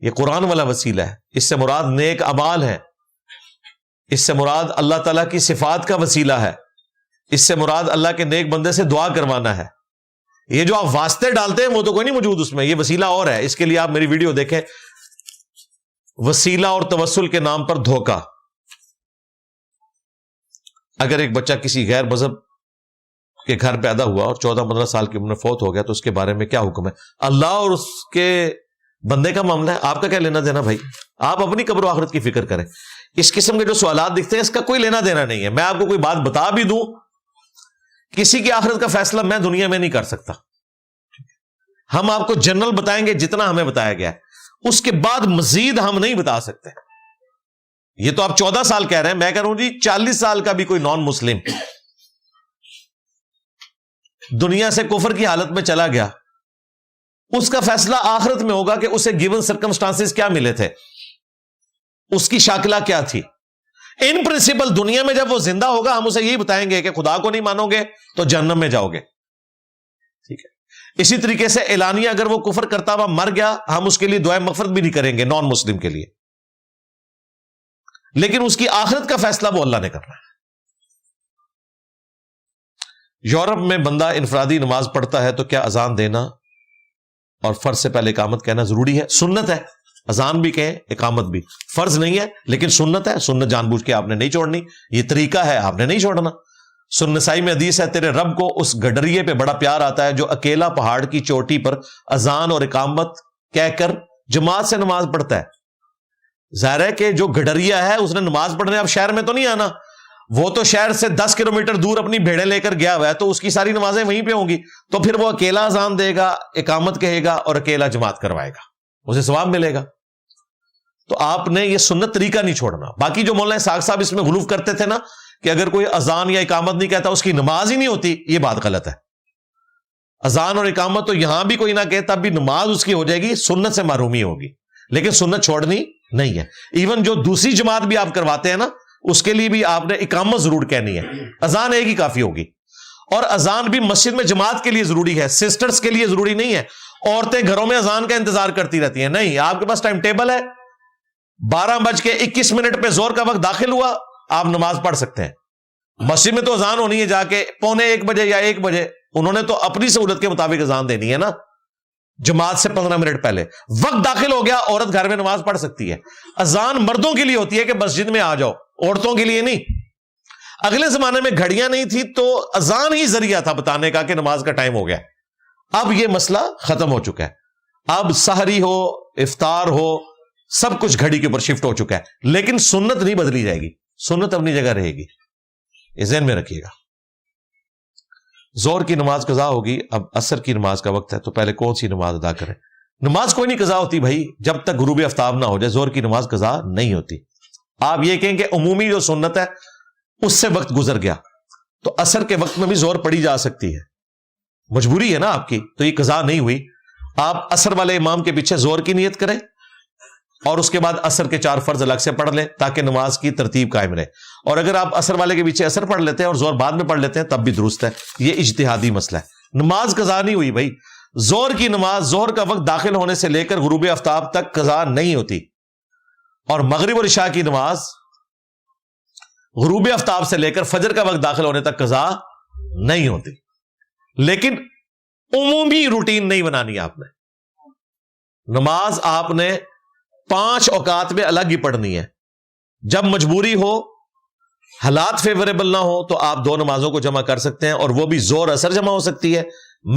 یہ قرآن والا وسیلہ ہے. اس سے مراد نیک اعمال ہے, اس سے مراد اللہ تعالیٰ کی صفات کا وسیلہ ہے, اس سے مراد اللہ کے نیک بندے سے دعا کروانا ہے. یہ جو آپ واسطے ڈالتے ہیں وہ تو کوئی نہیں موجود اس میں, یہ وسیلہ اور ہے. اس کے لیے آپ میری ویڈیو دیکھیں, وسیلہ اور توسل کے نام پر دھوکہ. اگر ایک بچہ کسی غیر مذہب کے گھر پیدا ہوا اور 14-15 سال کی عمر میں فوت ہو گیا تو اس کے بارے میں کیا حکم ہے؟ اللہ اور اس کے بندے کا معاملہ ہے, آپ کا کیا لینا دینا بھائی. آپ اپنی قبر و آخرت کی فکر کریں. اس قسم کے جو سوالات دکھتے ہیں اس کا کوئی لینا دینا نہیں ہے. میں آپ کو کوئی بات بتا بھی دوں, کسی کی آخرت کا فیصلہ میں دنیا میں نہیں کر سکتا. ہم آپ کو جنرل بتائیں گے جتنا ہمیں بتایا گیا ہے, اس کے بعد مزید ہم نہیں بتا سکتے. یہ تو آپ 14 سال کہہ رہے ہیں, میں کہہ رہا ہوں جی 40 سال کا بھی کوئی نان مسلم دنیا سے کفر کی حالت میں چلا گیا، اس کا فیصلہ آخرت میں ہوگا کہ اسے گیون سرکمسٹانسز کیا ملے تھے، اس کی شاکلہ کیا تھی۔ ان پرنسپل دنیا میں جب وہ زندہ ہوگا ہم اسے یہی بتائیں گے کہ خدا کو نہیں مانو گے تو جہنم میں جاؤ گے، ٹھیک ہے۔ اسی طریقے سے اعلانیہ اگر وہ کفر کرتا ہوا مر گیا، ہم اس کے لیے دعائے مغفرت بھی نہیں کریں گے نان مسلم کے لیے، لیکن اس کی آخرت کا فیصلہ وہ اللہ نے کرنا ہے۔ یورپ میں بندہ انفرادی نماز پڑھتا ہے تو کیا اذان دینا اور فرض سے پہلے اقامت کہنا ضروری ہے؟ سنت ہے، اذان بھی کہیں اقامت بھی، فرض نہیں ہے لیکن سنت ہے۔ سنت جان بوجھ کے آپ نے نہیں چھوڑنی، یہ طریقہ ہے، آپ نے نہیں چھوڑنا۔ سنن نسائی میں حدیث ہے، تیرے رب کو اس گڈریے پہ بڑا پیار آتا ہے جو اکیلا پہاڑ کی چوٹی پر اذان اور اقامت کہہ کر جماعت سے نماز پڑھتا ہے۔ ظاہر ہے کہ جو گڈریا ہے اس نے نماز پڑھنے اب شہر میں تو نہیں آنا، وہ تو شہر سے 10 کلومیٹر دور اپنی بھیڑیں لے کر گیا ہوا ہے، تو اس کی ساری نمازیں وہیں پہ ہوں گی، تو پھر وہ اکیلا اذان دے گا، اقامت کہے گا اور اکیلا جماعت کروائے گا، اسے ثواب ملے گا۔ تو آپ نے یہ سنت طریقہ نہیں چھوڑنا۔ باقی جو مولانا اسحاق صاحب اس میں غلو کرتے تھے نا کہ اگر کوئی اذان یا اقامت نہیں کہتا اس کی نماز ہی نہیں ہوتی، یہ بات غلط ہے۔ اذان اور اقامت تو یہاں بھی کوئی نہ کہتا بھی نماز اس کی ہو جائے گی، سنت سے محرومی ہوگی، لیکن سنت چھوڑنی نہیں ہے۔ ایون جو دوسری جماعت بھی آپ کرواتے ہیں نا اس کے لیے بھی آپ نے اقامت ضرور کہنی ہے، اذان ایک ہی کافی ہوگی۔ اور اذان بھی مسجد میں جماعت کے لیے ضروری ہے، سسٹرز کے لیے ضروری نہیں ہے۔ عورتیں گھروں میں اذان کا انتظار کرتی رہتی ہیں، نہیں، آپ کے پاس ٹائم ٹیبل ہے، 12:21 پہ زور کا وقت داخل ہوا، آپ نماز پڑھ سکتے ہیں۔ مسجد میں تو اذان ہونی ہے جا کے 12:45 یا 1 بجے، انہوں نے تو اپنی سہولت کے مطابق اذان دینی ہے نا، جماعت سے 15 منٹ پہلے وقت داخل ہو گیا، عورت گھر میں نماز پڑھ سکتی ہے۔ اذان مردوں کے لیے ہوتی ہے کہ مسجد میں آ جاؤ، عورتوں کے لیے نہیں۔ اگلے زمانے میں گھڑیاں نہیں تھی تو اذان ہی ذریعہ تھا بتانے کا کہ نماز کا ٹائم ہو گیا۔ اب یہ مسئلہ ختم ہو چکا ہے، اب سحری ہو افطار ہو سب کچھ گھڑی کے اوپر شفٹ ہو چکا ہے، لیکن سنت نہیں بدلی جائے گی، سنت اپنی جگہ رہے گی، یہ ذہن میں رکھیے گا۔ زور کی نماز قضا ہوگی، اب عصر کی نماز کا وقت ہے تو پہلے کون سی نماز ادا کریں؟ نماز کوئی نہیں قضا ہوتی بھائی جب تک غروب آفتاب نہ ہو جائے، زور کی نماز قضا نہیں ہوتی۔ آپ یہ کہیں کہ عمومی جو سنت ہے اس سے وقت گزر گیا تو عصر کے وقت میں بھی زور پڑی جا سکتی ہے، مجبوری ہے نا آپ کی، تو یہ قضا نہیں ہوئی۔ آپ عصر والے امام کے پیچھے زور کی نیت کریں اور اس کے بعد عصر کے 4 فرض الگ سے پڑھ لیں تاکہ نماز کی ترتیب قائم رہے، اور اگر آپ عصر والے کے پیچھے عصر پڑھ لیتے ہیں اور زور بعد میں پڑھ لیتے ہیں تب بھی درست ہے، یہ اجتہادی مسئلہ ہے۔ نماز قضا نہیں ہوئی بھائی، زور کی نماز زہر کا وقت داخل ہونے سے لے کر غروب آفتاب تک قضا نہیں ہوتی، اور مغرب اور عشاء کی نماز غروب آفتاب سے لے کر فجر کا وقت داخل ہونے تک قضا نہیں ہوتی، لیکن عمومی روٹین نہیں بنانی۔ آپ نے نماز آپ نے 5 اوقات میں الگ ہی پڑھنی ہے، جب مجبوری ہو حالات فیوریبل نہ ہو تو آپ 2 نمازوں کو جمع کر سکتے ہیں، اور وہ بھی زور اثر جمع ہو سکتی ہے،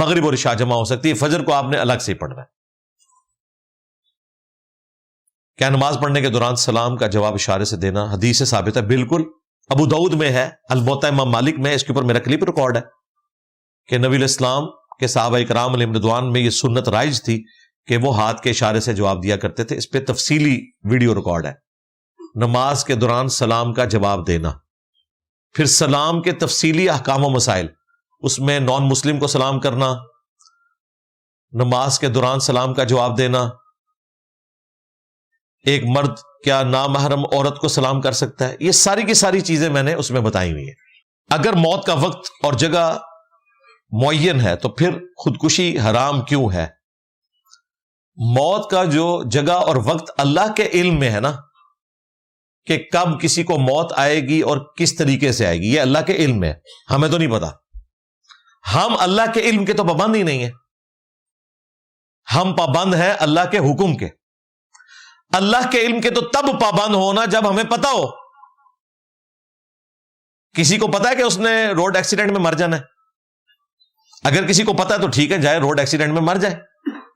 مغرب اور عشاء جمع ہو سکتی ہے، فجر کو آپ نے الگ سے پڑھنا ہے۔ کیا نماز پڑھنے کے دوران سلام کا جواب اشارے سے دینا حدیث سے ثابت ہے؟ بالکل، ابو داؤد میں ہے، الموطا امام مالک میں، اس کے اوپر میرا کلپ ریکارڈ ہے کہ نبی علیہ السلام کے صحابہ کرام علیہم رضوان میں یہ سنت رائج تھی کہ وہ ہاتھ کے اشارے سے جواب دیا کرتے تھے۔ اس پہ تفصیلی ویڈیو ریکارڈ ہے، نماز کے دوران سلام کا جواب دینا، پھر سلام کے تفصیلی احکام و مسائل، اس میں نان مسلم کو سلام کرنا، نماز کے دوران سلام کا جواب دینا، ایک مرد کیا نامحرم عورت کو سلام کر سکتا ہے، یہ ساری کی ساری چیزیں میں نے اس میں بتائی ہوئی ہیں۔ اگر موت کا وقت اور جگہ معین ہے تو پھر خودکشی حرام کیوں ہے؟ موت کا جو جگہ اور وقت اللہ کے علم میں ہے نا، کہ کب کسی کو موت آئے گی اور کس طریقے سے آئے گی، یہ اللہ کے علم میں ہے، ہمیں تو نہیں پتا۔ ہم اللہ کے علم کے تو پابند ہی نہیں ہیں، ہم پابند ہیں اللہ کے حکم کے۔ اللہ کے علم کے تو تب پابند ہونا جب ہمیں پتا ہو۔ کسی کو پتا ہے کہ اس نے روڈ ایکسیڈنٹ میں مر جانا ہے؟ اگر کسی کو پتا ہے تو ٹھیک ہے، جائے روڈ ایکسیڈنٹ میں مر جائے،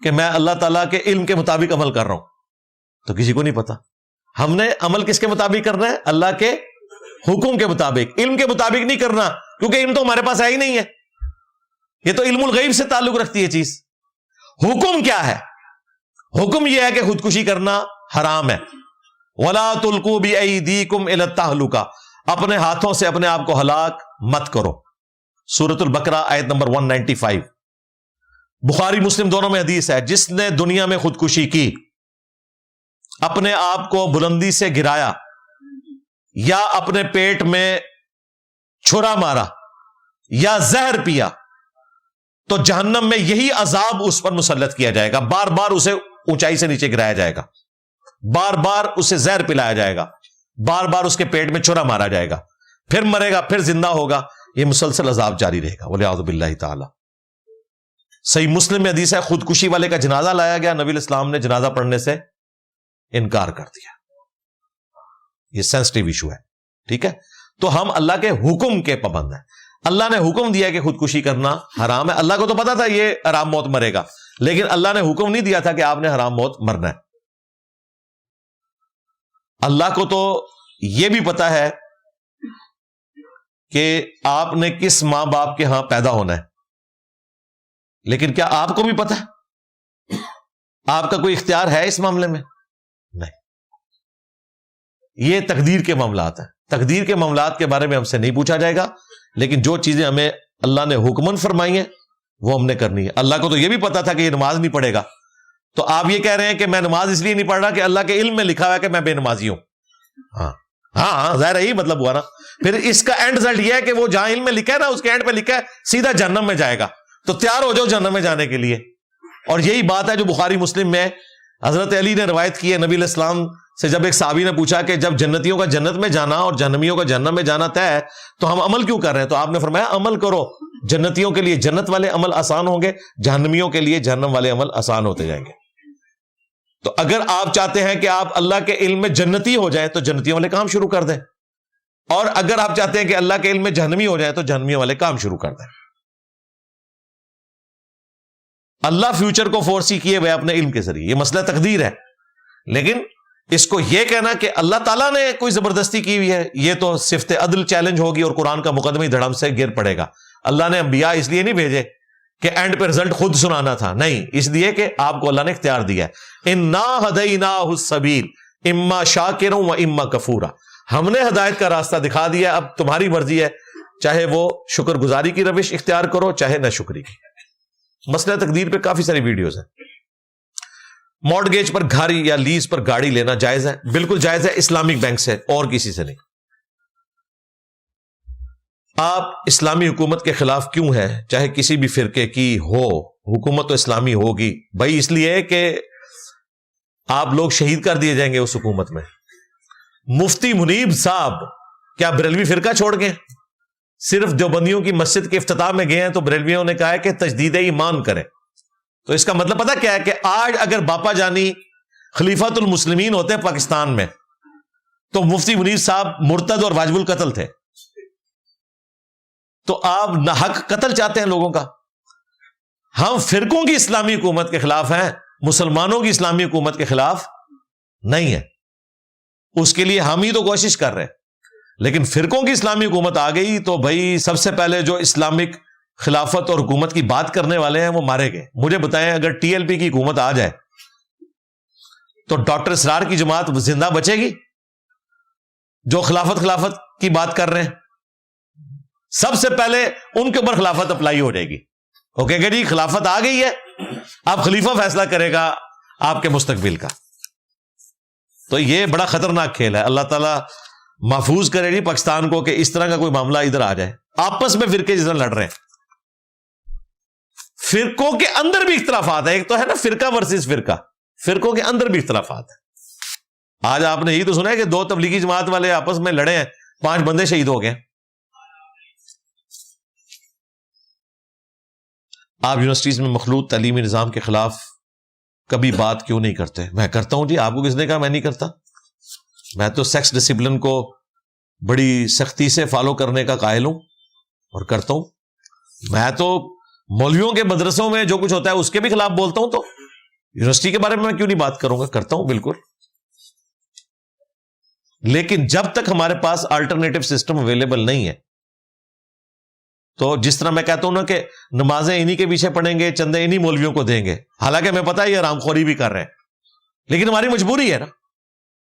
کہ میں اللہ تعالیٰ کے علم کے مطابق عمل کر رہا ہوں۔ تو کسی کو نہیں پتا، ہم نے عمل کس کے مطابق کرنا ہے؟ اللہ کے حکم کے مطابق، علم کے مطابق نہیں کرنا، کیونکہ علم تو ہمارے پاس ہے ہی نہیں ہے، یہ تو علم الغیب سے تعلق رکھتی ہے چیز۔ حکم کیا ہے؟ حکم یہ ہے کہ خودکشی کرنا حرام ہے۔ وَلَا تُلْقُوا بِأَيْدِيكُمْ إِلَى التَّهْلُكَةِ، اپنے ہاتھوں سے اپنے آپ کو ہلاک مت کرو۔ سورۃ البقرہ آیت نمبر 195. بخاری مسلم دونوں میں حدیث ہے, جس نے دنیا میں خودکشی کی, اپنے آپ کو بلندی سے گرایا, یا اپنے پیٹ میں چھرا مارا, یا زہر پیا, تو جہنم میں یہی عذاب اس پر مسلط کیا جائے گا. بار بار اسے اونچائی سے نیچے گرایا جائے گا, بار بار اسے زہر پلایا جائے گا, بار بار اس کے پیٹ میں چھرا مارا جائے گا, پھر مرے گا, پھر زندہ ہوگا, یہ مسلسل عذاب جاری رہے گا. وَلِعَوْذُ بِاللَّهِ تعالی. صحیح مسلم میں حدیث ہے, خودکشی والے کا جنازہ لایا گیا, نبی الاسلام نے جنازہ پڑھنے سے انکار کر دیا. یہ سینسٹیو ایشو ہے, ٹھیک ہے. تو ہم اللہ کے حکم کے پابند ہیں. اللہ نے حکم دیا کہ خودکشی کرنا حرام ہے. اللہ کو تو پتا تھا یہ حرام موت مرے گا, لیکن اللہ نے حکم نہیں دیا تھا کہ آپ نے حرام موت مرنا ہے. اللہ کو تو یہ بھی پتا ہے کہ آپ نے کس ماں باپ کے ہاں پیدا ہونا ہے, لیکن کیا آپ کو بھی پتا ہے؟ آپ کا کوئی اختیار ہے اس معاملے میں؟ نہیں. یہ تقدیر کے معاملات ہیں. تقدیر کے معاملات کے بارے میں ہم سے نہیں پوچھا جائے گا, لیکن جو چیزیں ہمیں اللہ نے حکمن فرمائی ہیں وہ ہم نے کرنی ہے. اللہ کو تو یہ بھی پتا تھا کہ یہ نماز نہیں پڑھے گا, تو آپ یہ کہہ رہے ہیں کہ میں نماز اس لیے نہیں پڑھ رہا کہ اللہ کے علم میں لکھا ہوا ہے کہ میں بے نمازی ہوں. ہاں ظاہر یہی مطلب ہوا نا. پھر اس کا اینڈ رزلٹ یہ ہے کہ وہ جہاں علم میں لکھا ہے نا, اس کے اینڈ پہ لکھا ہے سیدھا جہنم میں جائے گا. تو تیار ہو جاؤ جہنم میں جانے کے لیے. اور یہی بات ہے جو بخاری مسلم میں حضرت علی نے روایت کی ہے. نبی علیہ السلام سے جب ایک صحابی نے پوچھا کہ جب جنتیوں کا جنت میں جانا اور جہنمیوں کا جہنم میں جانا طے ہے تو ہم عمل کیوں کر رہے ہیں, تو آپ نے فرمایا عمل کرو. جنتیوں کے لیے جنت والے عمل آسان ہوں گے, جہنمیوں کے لیے جہنم والے عمل آسان ہوتے جائیں گے. تو اگر آپ چاہتے ہیں کہ آپ اللہ کے علم میں جنتی ہو جائیں تو جنتیوں والے کام شروع کر دیں, اور اگر آپ چاہتے ہیں کہ اللہ کے علم میں جہنمی ہو جائیں تو جہنمیوں والے کام شروع کر دیں. اللہ فیوچر کو فورسی کیے ہوئے اپنے علم کے ذریعے, یہ مسئلہ تقدیر ہے. لیکن اس کو یہ کہنا کہ اللہ تعالیٰ نے کوئی زبردستی کی ہوئی ہے, یہ تو صفت عدل چیلنج ہوگی اور قرآن کا مقدمہ دھڑم سے گر پڑے گا. اللہ نے انبیاء اس لیے نہیں بھیجے کہ اینڈ پہ رزلٹ خود سنانا تھا, نہیں, اس لیے کہ آپ کو اللہ نے اختیار دیا ہے. اِنَّا هَدَيْنَاهُ السَّبِيلَ اِمَّا شَاكِرٌ وَإِمَّا كَفُورًا. ہم نے ہدایت کا راستہ دکھا دیا, اب تمہاری مرضی ہے, چاہے وہ شکر گزاری کی روش اختیار کرو چاہے نہ شکری کی. مسئلہ تقدیر پہ کافی ساری ویڈیوز ہیں. مارٹگیج پر گھر یا لیز پر گاڑی لینا جائز ہے, بالکل جائز ہے, اسلامک بینک سے اور کسی سے نہیں. آپ اسلامی حکومت کے خلاف کیوں ہے, چاہے کسی بھی فرقے کی ہو, حکومت تو اسلامی ہوگی بھائی, اس لیے کہ آپ لوگ شہید کر دیے جائیں گے اس حکومت میں. مفتی منیب صاحب کیا بریلوی فرقہ چھوڑ گئے؟ صرف دیوبندیوں کی مسجد کے افتتاح میں گئے ہیں تو بریلویوں نے کہا ہے کہ تجدید ایمان کریں. تو اس کا مطلب پتہ کیا ہے کہ آج اگر باپا جانی خلیفۃ المسلمین ہوتے ہیں پاکستان میں تو مفتی منیب صاحب مرتد اور واجب القتل تھے. تو آپ ناحق قتل چاہتے ہیں لوگوں کا. ہم فرقوں کی اسلامی حکومت کے خلاف ہیں, مسلمانوں کی اسلامی حکومت کے خلاف نہیں ہے. اس کے لیے ہم ہی تو کوشش کر رہے ہیں, لیکن فرقوں کی اسلامی حکومت آ گئی تو بھائی سب سے پہلے جو اسلامک خلافت اور حکومت کی بات کرنے والے ہیں وہ مارے گئے. مجھے بتائیں اگر ٹی ایل پی کی حکومت آ جائے تو ڈاکٹر اسرار کی جماعت زندہ بچے گی جو خلافت کی بات کر رہے ہیں؟ سب سے پہلے ان کے اوپر خلافت اپلائی ہو جائے گی. اوکے کہ جی خلافت آ گئی ہے, اب خلیفہ فیصلہ کرے گا آپ کے مستقبل کا. تو یہ بڑا خطرناک کھیل ہے. اللہ تعالیٰ محفوظ کرے گی پاکستان کو کہ اس طرح کا کوئی معاملہ ادھر آ جائے. آپس میں فرقے جس طرح لڑ رہے ہیں, فرقوں کے اندر بھی اختلافات ہیں. ایک تو ہے نا فرقہ ورسز فرقہ, فرقوں کے اندر بھی اختلافات ہیں. آج آپ نے یہی تو سنا ہے کہ 2 تبلیغی جماعت والے آپس میں لڑے ہیں, 5 بندے شہید ہو گئے. آپ یونیورسٹیز میں مخلوط تعلیمی نظام کے خلاف کبھی بات کیوں نہیں کرتے؟ میں کرتا ہوں جی. آپ کو کس نے کہا میں نہیں کرتا؟ میں تو سیکس ڈسپلن کو بڑی سختی سے فالو کرنے کا قائل ہوں اور کرتا ہوں. میں تو مولویوں کے مدرسوں میں جو کچھ ہوتا ہے اس کے بھی خلاف بولتا ہوں, تو یونیورسٹی کے بارے میں کیوں نہیں بات کروں گا؟ کرتا ہوں بالکل. لیکن جب تک ہمارے پاس الٹرنیٹو سسٹم اویلیبل نہیں ہے تو جس طرح میں کہتا ہوں نا کہ نمازیں انہی کے پیچھے پڑھیں گے, چندے انہی مولویوں کو دیں گے, حالانکہ میں پتا ہے یہ حرام خوری بھی کر رہے ہیں, لیکن ہماری مجبوری ہے نا,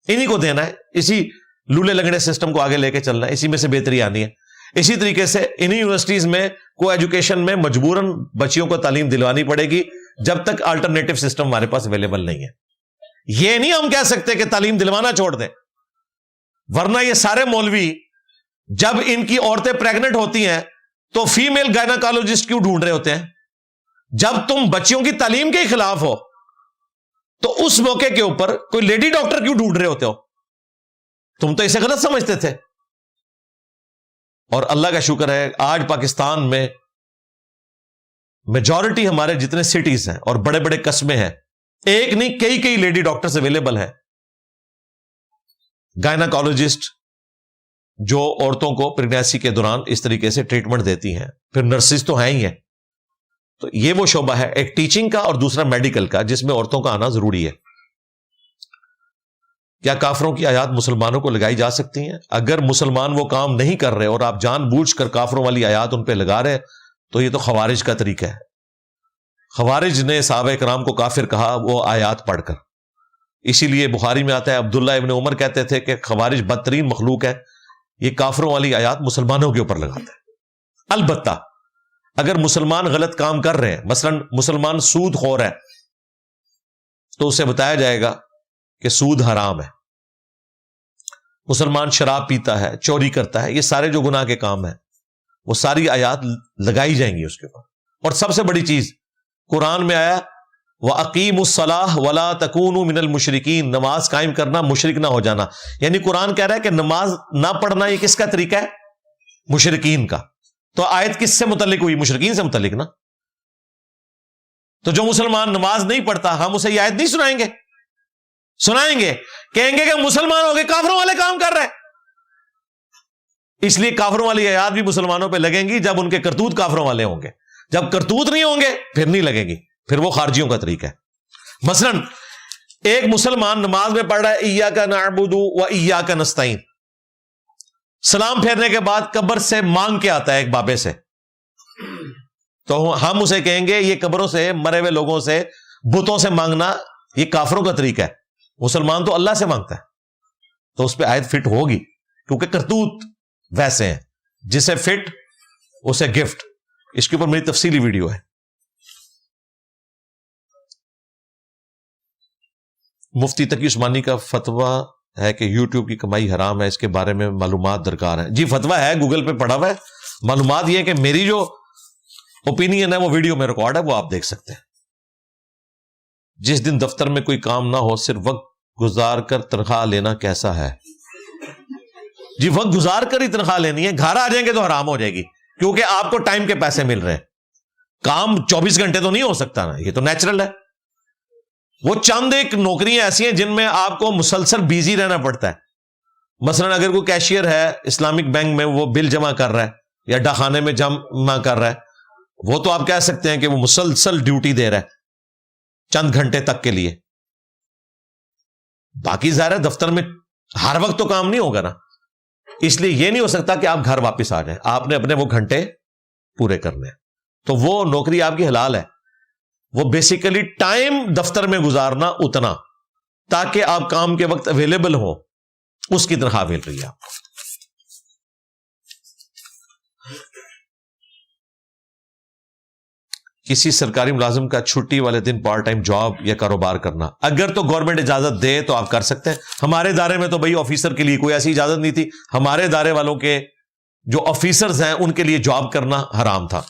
انہی کو دینا ہے. اسی لولے لنگڑے سسٹم کو آگے لے کے چلنا ہے, اسی میں سے بہتری آنی ہے. اسی طریقے سے انہی یونیورسٹیز میں کو ایجوکیشن میں مجبوراً بچیوں کو تعلیم دلوانی پڑے گی جب تک آلٹرنیٹو سسٹم ہمارے پاس اویلیبل نہیں ہے. یہ نہیں ہم کہہ سکتے کہ تعلیم دلوانا چھوڑ دیں, ورنہ یہ سارے مولوی جب ان کی عورتیں پریگننٹ ہوتی ہیں تو فیمیل گائناکالوجسٹ کیوں ڈھونڈ رہے ہوتے ہیں؟ جب تم بچیوں کی تعلیم کے خلاف ہو تو اس موقع کے اوپر کوئی لیڈی ڈاکٹر کیوں ڈھونڈ رہے ہوتے ہو؟ تم تو اسے غلط سمجھتے تھے. اور اللہ کا شکر ہے آج پاکستان میں میجورٹی ہمارے جتنے سٹیز ہیں اور بڑے بڑے قصبے ہیں, ایک نہیں کئی لیڈی ڈاکٹرز اویلیبل ہیں, گائناکالوجسٹ جو عورتوں کو پریگنینسی کے دوران اس طریقے سے ٹریٹمنٹ دیتی ہیں. پھر نرسز تو ہیں ہی ہیں. تو یہ وہ شعبہ ہے, ایک ٹیچنگ کا اور دوسرا میڈیکل کا, جس میں عورتوں کا آنا ضروری ہے. کیا کافروں کی آیات مسلمانوں کو لگائی جا سکتی ہیں؟ اگر مسلمان وہ کام نہیں کر رہے اور آپ جان بوجھ کر کافروں والی آیات ان پہ لگا رہے تو یہ تو خوارج کا طریقہ ہے. خوارج نے صحابہ کرام کو کافر کہا وہ آیات پڑھ کر. اسی لیے بخاری میں آتا ہے عبداللہ ابن عمر کہتے تھے کہ خوارج بدترین مخلوق ہے, یہ کافروں والی آیات مسلمانوں کے اوپر لگاتا ہے. البتہ اگر مسلمان غلط کام کر رہے ہیں, مثلا مسلمان سود خور ہے, تو اسے بتایا جائے گا کہ سود حرام ہے. مسلمان شراب پیتا ہے, چوری کرتا ہے, یہ سارے جو گناہ کے کام ہیں وہ ساری آیات لگائی جائیں گی اس کے اوپر. اور سب سے بڑی چیز قرآن میں آیا وَأَقِيمُوا الصَّلَاةَ وَلَا تَكُونُوا مِنَ الْمُشْرِكِينَ, نماز قائم کرنا, مشرک نہ ہو جانا. یعنی قرآن کہہ رہا ہے کہ نماز نہ پڑھنا یہ کس کا طریقہ ہے؟ مشرکین کا. تو آیت کس سے متعلق ہوئی؟ مشرکین سے متعلق نا. تو جو مسلمان نماز نہیں پڑھتا ہم اسے یہ آیت نہیں سنائیں گے؟ سنائیں گے, کہیں گے کہ مسلمان ہو گئے کافروں والے کام کر رہے. اس لیے کافروں والی آیات بھی مسلمانوں پہ لگیں گی جب ان کے کرتوت کافروں والے ہوں گے. جب کرتوت نہیں ہوں گے پھر نہیں لگیں گی, پھر وہ خارجیوں کا طریقہ ہے. مثلا ایک مسلمان نماز میں پڑھ رہا ہے ایاک نعبد و ایاک نستعین, سلام پھیرنے کے بعد قبر سے مانگ کے آتا ہے ایک بابے سے, تو ہم اسے کہیں گے یہ قبروں سے, مرے ہوئے لوگوں سے, بتوں سے مانگنا یہ کافروں کا طریقہ ہے. مسلمان تو اللہ سے مانگتا ہے. تو اس پہ آیت فٹ ہوگی کیونکہ کرتوت ویسے ہیں, جسے فٹ اسے گفٹ. اس کے اوپر میری تفصیلی ویڈیو ہے. مفتی تقی عثمانی کا فتویٰ ہے کہ یوٹیوب کی کمائی حرام ہے, اس کے بارے میں معلومات درکار ہے. جی فتویٰ ہے, گوگل پہ پڑھا ہوا ہے. معلومات یہ ہے کہ میری جو اوپینین ہے وہ ویڈیو میں ریکارڈ ہے, وہ آپ دیکھ سکتے ہیں. جس دن دفتر میں کوئی کام نہ ہو صرف وقت گزار کر تنخواہ لینا کیسا ہے؟ جی وقت گزار کر ہی تنخواہ لینی ہے, گھر آ جائیں گے تو حرام ہو جائے گی, کیونکہ آپ کو ٹائم کے پیسے مل رہے ہیں. کام 24 گھنٹے تو نہیں ہو سکتا نا, یہ تو نیچرل ہے. وہ چند ایک نوکریاں ایسی ہیں جن میں آپ کو مسلسل بیزی رہنا پڑتا ہے. مثلا اگر کوئی کیشیئر ہے اسلامک بینک میں, وہ بل جمع کر رہا ہے یا ڈاکخانے میں جمع کر رہا ہے, وہ تو آپ کہہ سکتے ہیں کہ وہ مسلسل ڈیوٹی دے رہا ہے چند گھنٹے تک کے لیے. باقی ظاہر ہے دفتر میں ہر وقت تو کام نہیں ہوگا نا, اس لیے یہ نہیں ہو سکتا کہ آپ گھر واپس آ جائیں, آپ نے اپنے وہ گھنٹے پورے کرنے ہیں. تو وہ نوکری آپ کی حلال ہے. وہ بیسیکلی ٹائم دفتر میں گزارنا اتنا تاکہ آپ کام کے وقت اویلیبل ہو, اس کی تنخواہ مل رہی ہے آپ کو. کسی سرکاری ملازم کا چھٹی والے دن پارٹ ٹائم جاب یا کاروبار کرنا, اگر تو گورنمنٹ اجازت دے تو آپ کر سکتے ہیں. ہمارے ادارے میں تو بھائی آفیسر کے لیے کوئی ایسی اجازت نہیں تھی. ہمارے ادارے والوں کے جو آفیسرز ہیں ان کے لیے جاب کرنا حرام تھا.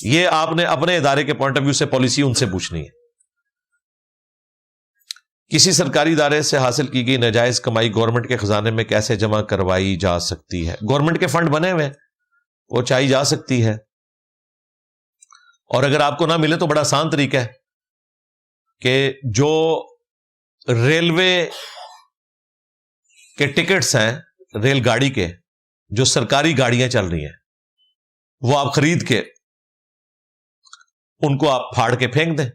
یہ آپ نے اپنے ادارے کے پوائنٹ آف ویو سے پالیسی ان سے پوچھنی ہے. کسی سرکاری ادارے سے حاصل کی گئی ناجائز کمائی گورنمنٹ کے خزانے میں کیسے جمع کروائی جا سکتی ہے؟ گورنمنٹ کے فنڈ بنے ہوئے ہیں, وہ چاہی جا سکتی ہے. اور اگر آپ کو نہ ملے تو بڑا آسان طریقہ ہے کہ جو ریلوے کے ٹکٹس ہیں, ریل گاڑی کے, جو سرکاری گاڑیاں چل رہی ہیں, وہ آپ خرید کے ان کو آپ پھاڑ کے پھینک دیں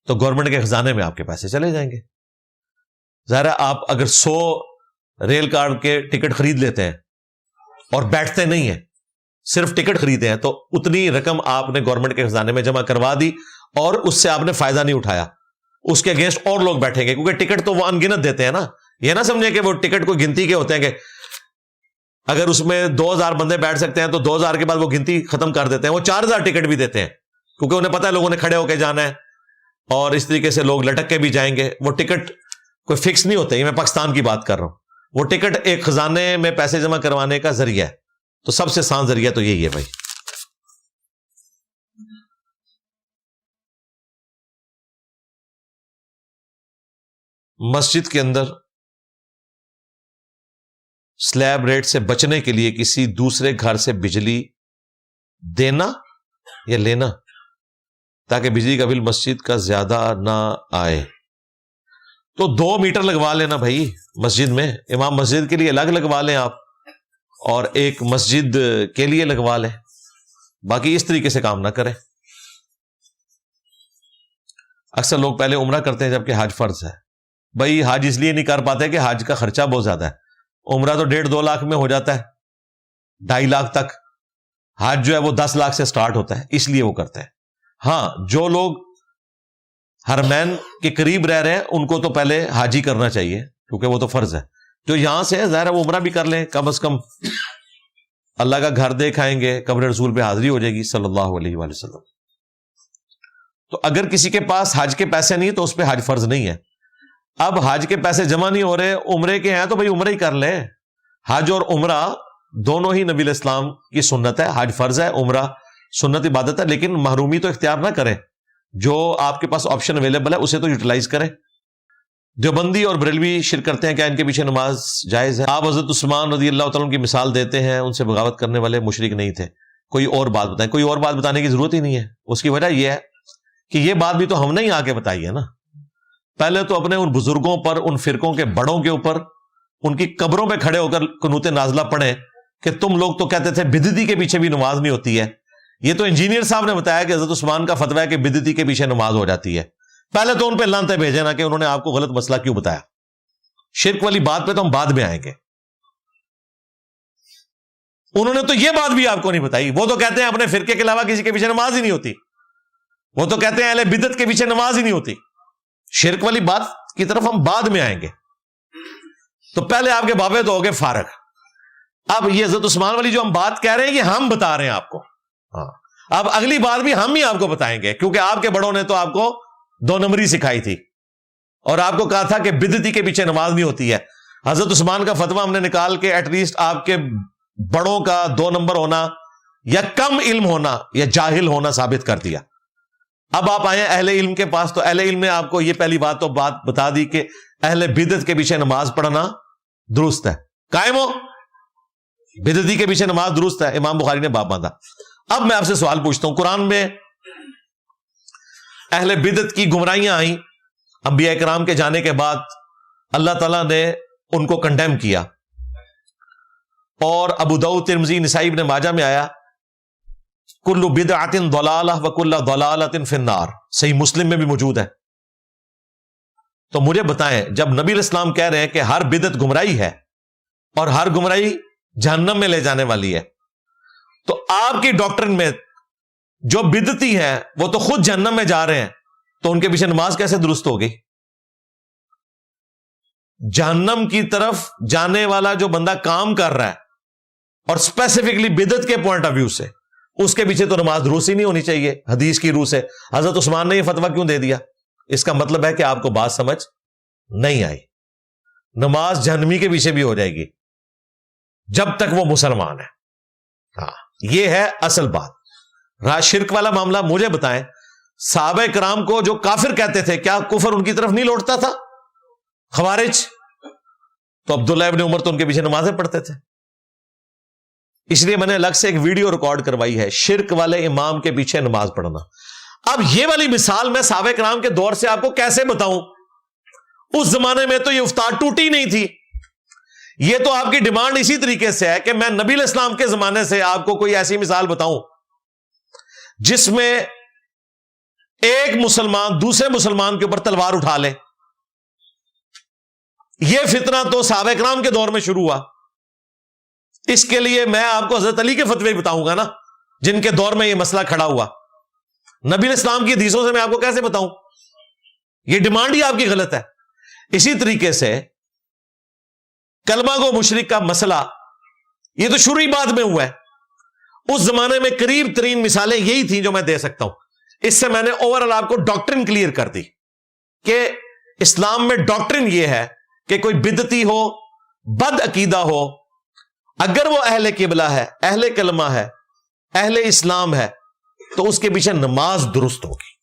تو گورنمنٹ کے خزانے میں آپ کے پیسے چلے جائیں گے. ظاہر ہے آپ اگر 100 ریل کارڈ کے ٹکٹ خرید لیتے ہیں اور بیٹھتے نہیں ہیں, صرف ٹکٹ خریدے ہیں, تو اتنی رقم آپ نے گورنمنٹ کے خزانے میں جمع کروا دی اور اس سے آپ نے فائدہ نہیں اٹھایا. اس کے اگینسٹ اور لوگ بیٹھیں گے, کیونکہ ٹکٹ تو وہ ان گنت دیتے ہیں نا. یہ نہ سمجھے کہ وہ ٹکٹ کو گنتی کے ہوتے ہیں کہ اگر اس میں 2000 بندے بیٹھ سکتے ہیں تو 2000 کے بعد وہ گنتی ختم کر دیتے ہیں. وہ 4000 ٹکٹ بھی دیتے ہیں کیونکہ انہیں پتا ہے لوگوں نے کھڑے ہو کے جانا ہے اور اس طریقے سے لوگ لٹک کے بھی جائیں گے. وہ ٹکٹ کوئی فکس نہیں ہوتے. یہ میں پاکستان کی بات کر رہا ہوں. وہ ٹکٹ ایک خزانے میں پیسے جمع کروانے کا ذریعہ ہے. تو سب سے آسان ذریعہ تو یہی ہے بھائی. مسجد کے اندر سلیب ریٹ سے بچنے کے لیے کسی دوسرے گھر سے بجلی دینا یا لینا تاکہ بجلی کا بل مسجد کا زیادہ نہ آئے. تو 2 میٹر لگوا لینا بھائی مسجد میں. امام مسجد کے لیے الگ لگوا لیں آپ اور ایک مسجد کے لیے لگوا لیں. باقی اس طریقے سے کام نہ کریں. اکثر لوگ پہلے عمرہ کرتے ہیں جبکہ حج فرض ہے. بھائی حج اس لیے نہیں کر پاتے کہ حج کا خرچہ بہت زیادہ ہے. عمرہ تو 1.5-2 لاکھ میں ہو جاتا ہے, 2.5 لاکھ تک. حج جو ہے وہ 10 لاکھ سے سٹارٹ ہوتا ہے, اس لیے وہ کرتے ہیں. ہاں جو لوگ حرمین کے قریب رہ رہے ہیں ان کو تو پہلے حج ہی کرنا چاہیے کیونکہ وہ تو فرض ہے. جو یہاں سے ہے ظاہر ہے وہ عمرہ بھی کر لیں, کم از کم اللہ کا گھر دیکھ آئیں گے, قبر رسول پہ حاضری ہو جائے گی صلی اللہ علیہ وآلہ وسلم. تو اگر کسی کے پاس حج کے پیسے نہیں تو اس پہ حج فرض نہیں ہے. اب حج کے پیسے جمع نہیں ہو رہے, عمرے کے ہیں تو بھائی عمرہ ہی کر لیں. حج اور عمرہ دونوں ہی نبی الاسلام کی سنت ہے. حج فرض ہے, عمرہ سنت عبادت ہے, لیکن محرومی تو اختیار نہ کریں. جو آپ کے پاس آپشن اویلیبل ہے اسے تو یوٹیلائز کریں. دیوبندی اور بریلوی شرک کرتے ہیں, کیا ان کے پیچھے نماز جائز ہے؟ آپ حضرت عثمان رضی اللہ تعالیٰ کی مثال دیتے ہیں, ان سے بغاوت کرنے والے مشرک نہیں تھے. کوئی اور بات بتائیں. کوئی اور بات بتانے کی ضرورت ہی نہیں ہے. اس کی وجہ یہ ہے کہ یہ بات بھی تو ہم نے ہی آ کے بتائی ہے نا. پہلے تو اپنے ان بزرگوں پر, ان فرقوں کے بڑوں کے اوپر, ان کی قبروں پہ کھڑے ہو کر قنوت نازلہ پڑھیں کہ تم لوگ تو کہتے تھے بدعتی کے پیچھے بھی نماز نہیں ہوتی ہے. یہ تو انجینئر صاحب نے بتایا کہ حضرت عثمان کا فتویٰ ہے کہ بدعتی کے پیچھے نماز ہو جاتی ہے. پہلے تو ان پہ لعنتیں بھیجیں نا کہ انہوں نے آپ کو غلط مسئلہ کیوں بتایا. شرک والی بات پہ تو ہم بعد میں آئیں گے. انہوں نے تو یہ بات بھی آپ کو نہیں بتائی. وہ تو کہتے ہیں اپنے فرقے کے علاوہ کسی کے پیچھے نماز ہی نہیں ہوتی. وہ تو کہتے ہیں اہل بدعت کے پیچھے نماز ہی نہیں ہوتی. شرک والی بات کی طرف ہم بعد میں آئیں گے. تو پہلے آپ کے بابے تو ہو گئے فارغ. اب یہ حضرت عثمان والی جو ہم بات کہہ رہے ہیں یہ ہم بتا رہے ہیں آپ کو. ہاں اب اگلی بات بھی ہم ہی آپ کو بتائیں گے کیونکہ آپ کے بڑوں نے تو آپ کو 2 نمبری سکھائی تھی اور آپ کو کہا تھا کہ بدعتی کے پیچھے نماز نہیں ہوتی ہے. حضرت عثمان کا فتویٰ ہم نے نکال کے ایٹ لیسٹ آپ کے بڑوں کا 2 نمبر ہونا یا کم علم ہونا یا جاہل ہونا ثابت کر دیا. اب آپ آئے اہل علم کے پاس تو اہل علم نے آپ کو یہ پہلی بات تو بات بتا دی کہ اہل بدعت کے پیچھے نماز پڑھنا درست ہے. قائم ہو, بدعتی کے پیچھے نماز درست ہے. امام بخاری نے باب باندھا. اب میں آپ سے سوال پوچھتا ہوں, قرآن میں اہل بدعت کی گمراہیاں آئیں, انبیاء کرام کے جانے کے بعد اللہ تعالیٰ نے ان کو کنڈیم کیا, اور ابو داؤد, ترمذی, نسائی, ابن ماجہ میں آیا کل بدعۃ ضلالہ وکل ضلالۃ فی النار. صحیح مسلم میں بھی موجود ہے. تو مجھے بتائیں, جب نبی علیہ السلام کہہ رہے ہیں کہ ہر بدعت گمراہی ہے اور ہر گمراہی جہنم میں لے جانے والی ہے, تو آپ کی ڈاکٹرن میں جو بدعتی ہیں وہ تو خود جہنم میں جا رہے ہیں, تو ان کے پیچھے نماز کیسے درست ہوگی؟ جہنم کی طرف جانے والا جو بندہ کام کر رہا ہے اور اسپیسیفکلی بدعت کے پوائنٹ آف ویو سے, اس کے پیچھے تو نماز درست ہی نہیں ہونی چاہیے حدیث کی روح سے. حضرت عثمان نے یہ فتویٰ کیوں دے دیا؟ اس کا مطلب ہے کہ آپ کو بات سمجھ نہیں آئی. نماز جہنمی کے پیچھے بھی ہو جائے گی جب تک وہ مسلمان ہے. ہاں یہ ہے اصل بات. شرک والا معاملہ مجھے بتائیں, صحابہ کرام کو جو کافر کہتے تھے کیا کفر ان کی طرف نہیں لوٹتا تھا؟ خوارج تو عبداللہ ابن عمر تو ان کے پیچھے نمازیں پڑھتے تھے. اس لیے میں نے الگ سے ایک ویڈیو ریکارڈ کروائی ہے, شرک والے امام کے پیچھے نماز پڑھنا. اب یہ والی مثال میں صحابہ کرام کے دور سے آپ کو کیسے بتاؤں؟ اس زمانے میں تو یہ افتاد ٹوٹی نہیں تھی. یہ تو آپ کی ڈیمانڈ اسی طریقے سے ہے کہ میں نبی علیہ السلام کے زمانے سے آپ کو کوئی ایسی مثال بتاؤں جس میں ایک مسلمان دوسرے مسلمان کے اوپر تلوار اٹھا لے. یہ فتنہ تو صحابہ کرام کے دور میں شروع ہوا. اس کے لیے میں آپ کو حضرت علی کے فتوے بتاؤں گا نا, جن کے دور میں یہ مسئلہ کھڑا ہوا. نبی علیہ السلام کی حدیثوں سے میں آپ کو کیسے بتاؤں؟ یہ ڈیمانڈ ہی آپ کی غلط ہے. اسی طریقے سے کلمہ گو مشرک کا مسئلہ یہ تو شروعی بعد میں ہوا ہے. اس زمانے میں قریب ترین مثالیں یہی تھیں جو میں دے سکتا ہوں. اس سے میں نے اوورآل آپ کو ڈاکٹرن کلیئر کر دی کہ اسلام میں ڈاکٹرن یہ ہے کہ کوئی بدعتی ہو، بد عقیدہ ہو، اگر وہ اہل قبلہ ہے، اہل کلمہ ہے، اہل اسلام ہے، تو اس کے پیچھے نماز درست ہوگی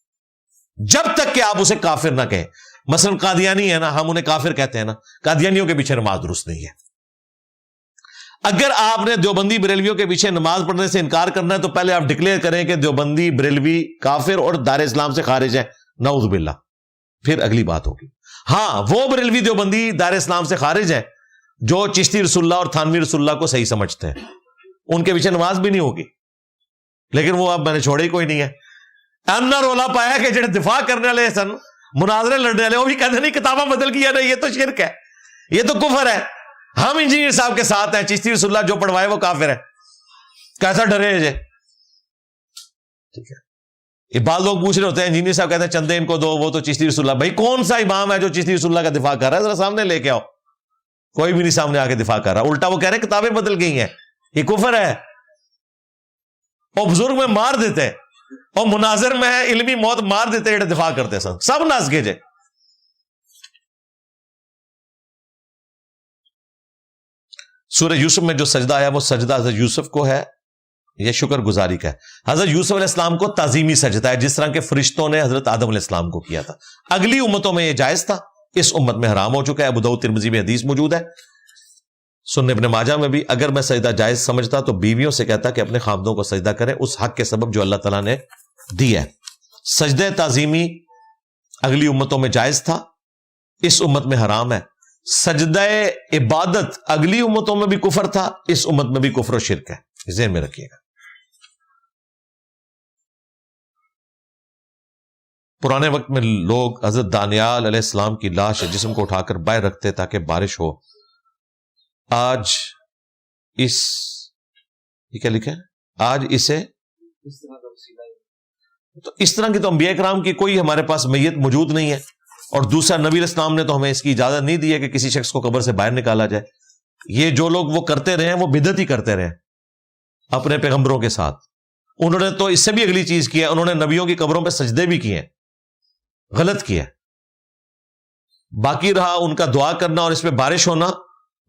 جب تک کہ آپ اسے کافر نہ کہیں. مثلا قادیانی ہے نا، ہم انہیں کافر کہتے ہیں نا، قادیانیوں کے پیچھے نماز درست نہیں ہے. اگر آپ نے دیوبندی بریلویوں کے پیچھے نماز پڑھنے سے انکار کرنا ہے تو پہلے آپ ڈکلیئر کریں کہ دیوبندی بریلوی کافر اور دار اسلام سے خارج ہے، نعوذ باللہ، پھر اگلی بات ہوگی. ہاں، وہ بریلوی دیوبندی دار اسلام سے خارج ہے جو چشتی رسول اللہ اور تھانوی رسول اللہ کو صحیح سمجھتے ہیں، ان کے پیچھے نماز بھی نہیں ہوگی. لیکن وہ اب میں نے چھوڑے ہی کوئی نہیں ہے. اینا رولا پایا کہ جڑے دفاع کرنے والے سن، مناظرے لڑنے والے، وہ بھی کہتے نہیں کتابیں بدل گیا نا، یہ تو شرک ہے، یہ تو کفر ہے. ہم انجینئر صاحب کے ساتھ ہیں، چشتی رسول اللہ جو پڑھوائے وہ کافر ہے. کیسا ڈرے جے؟ ٹھیک ہے. یہ بعض لوگ پوچھ رہے ہوتے ہیں، انجینئر صاحب کہتے ہیں چندے ان کو دو، وہ تو چشتی رسول اللہ. بھائی کون سا امام ہے جو چشتی رسول اللہ کا دفاع کر رہا ہے؟ ذرا سامنے لے کے آؤ. کوئی بھی نہیں سامنے آ کے دفاع کر رہا. الٹا وہ کہہ رہے ہیں کتابیں بدل گئی ہیں، یہ کفر ہے. اور بزرگ میں مار دیتے، اور مناظر میں علمی موت مار دیتے جڑے دفاع کرتے سن، سب ناز کے جے. سورہ یوسف میں جو سجدہ آیا وہ سجدہ حضرت یوسف کو ہے، یہ شکر گزاری کا ہے. حضرت یوسف علیہ السلام کو تعظیمی سجدہ ہے، جس طرح کے فرشتوں نے حضرت آدم علیہ السلام کو کیا تھا. اگلی امتوں میں یہ جائز تھا، اس امت میں حرام ہو چکا ہے. ابو داؤد ترمذی میں حدیث موجود ہے، سنن ابن ماجہ میں بھی. اگر میں سجدہ جائز سمجھتا تو بیویوں سے کہتا کہ اپنے خامدوں کو سجدہ کریں اس حق کے سبب جو اللہ تعالیٰ نے دی ہے. سجدہ تعظیمی اگلی امتوں میں جائز تھا، اس امت میں حرام ہے. سجدہ عبادت اگلی امتوں میں بھی کفر تھا، اس امت میں بھی کفر و شرک ہے. ذہن میں رکھیے گا. پرانے وقت میں لوگ حضرت دانیال علیہ السلام کی لاش جسم کو اٹھا کر باہر رکھتے تاکہ بارش ہو. آج یہ کیا لکھا ہے؟ آج اسے تو اس طرح کی تو انبیاء کرام کی کوئی ہمارے پاس میت موجود نہیں ہے. اور دوسرا، نبی علیہ السلام نے تو ہمیں اس کی اجازت نہیں دی ہے کہ کسی شخص کو قبر سے باہر نکالا جائے. یہ جو لوگ وہ کرتے رہے ہیں وہ بدعت ہی کرتے رہے اپنے پیغمبروں کے ساتھ. انہوں نے تو اس سے بھی اگلی چیز کی ہے، انہوں نے نبیوں کی قبروں پہ سجدے بھی کیے ہیں، غلط کیا. باقی رہا ان کا دعا کرنا اور اس پہ بارش ہونا،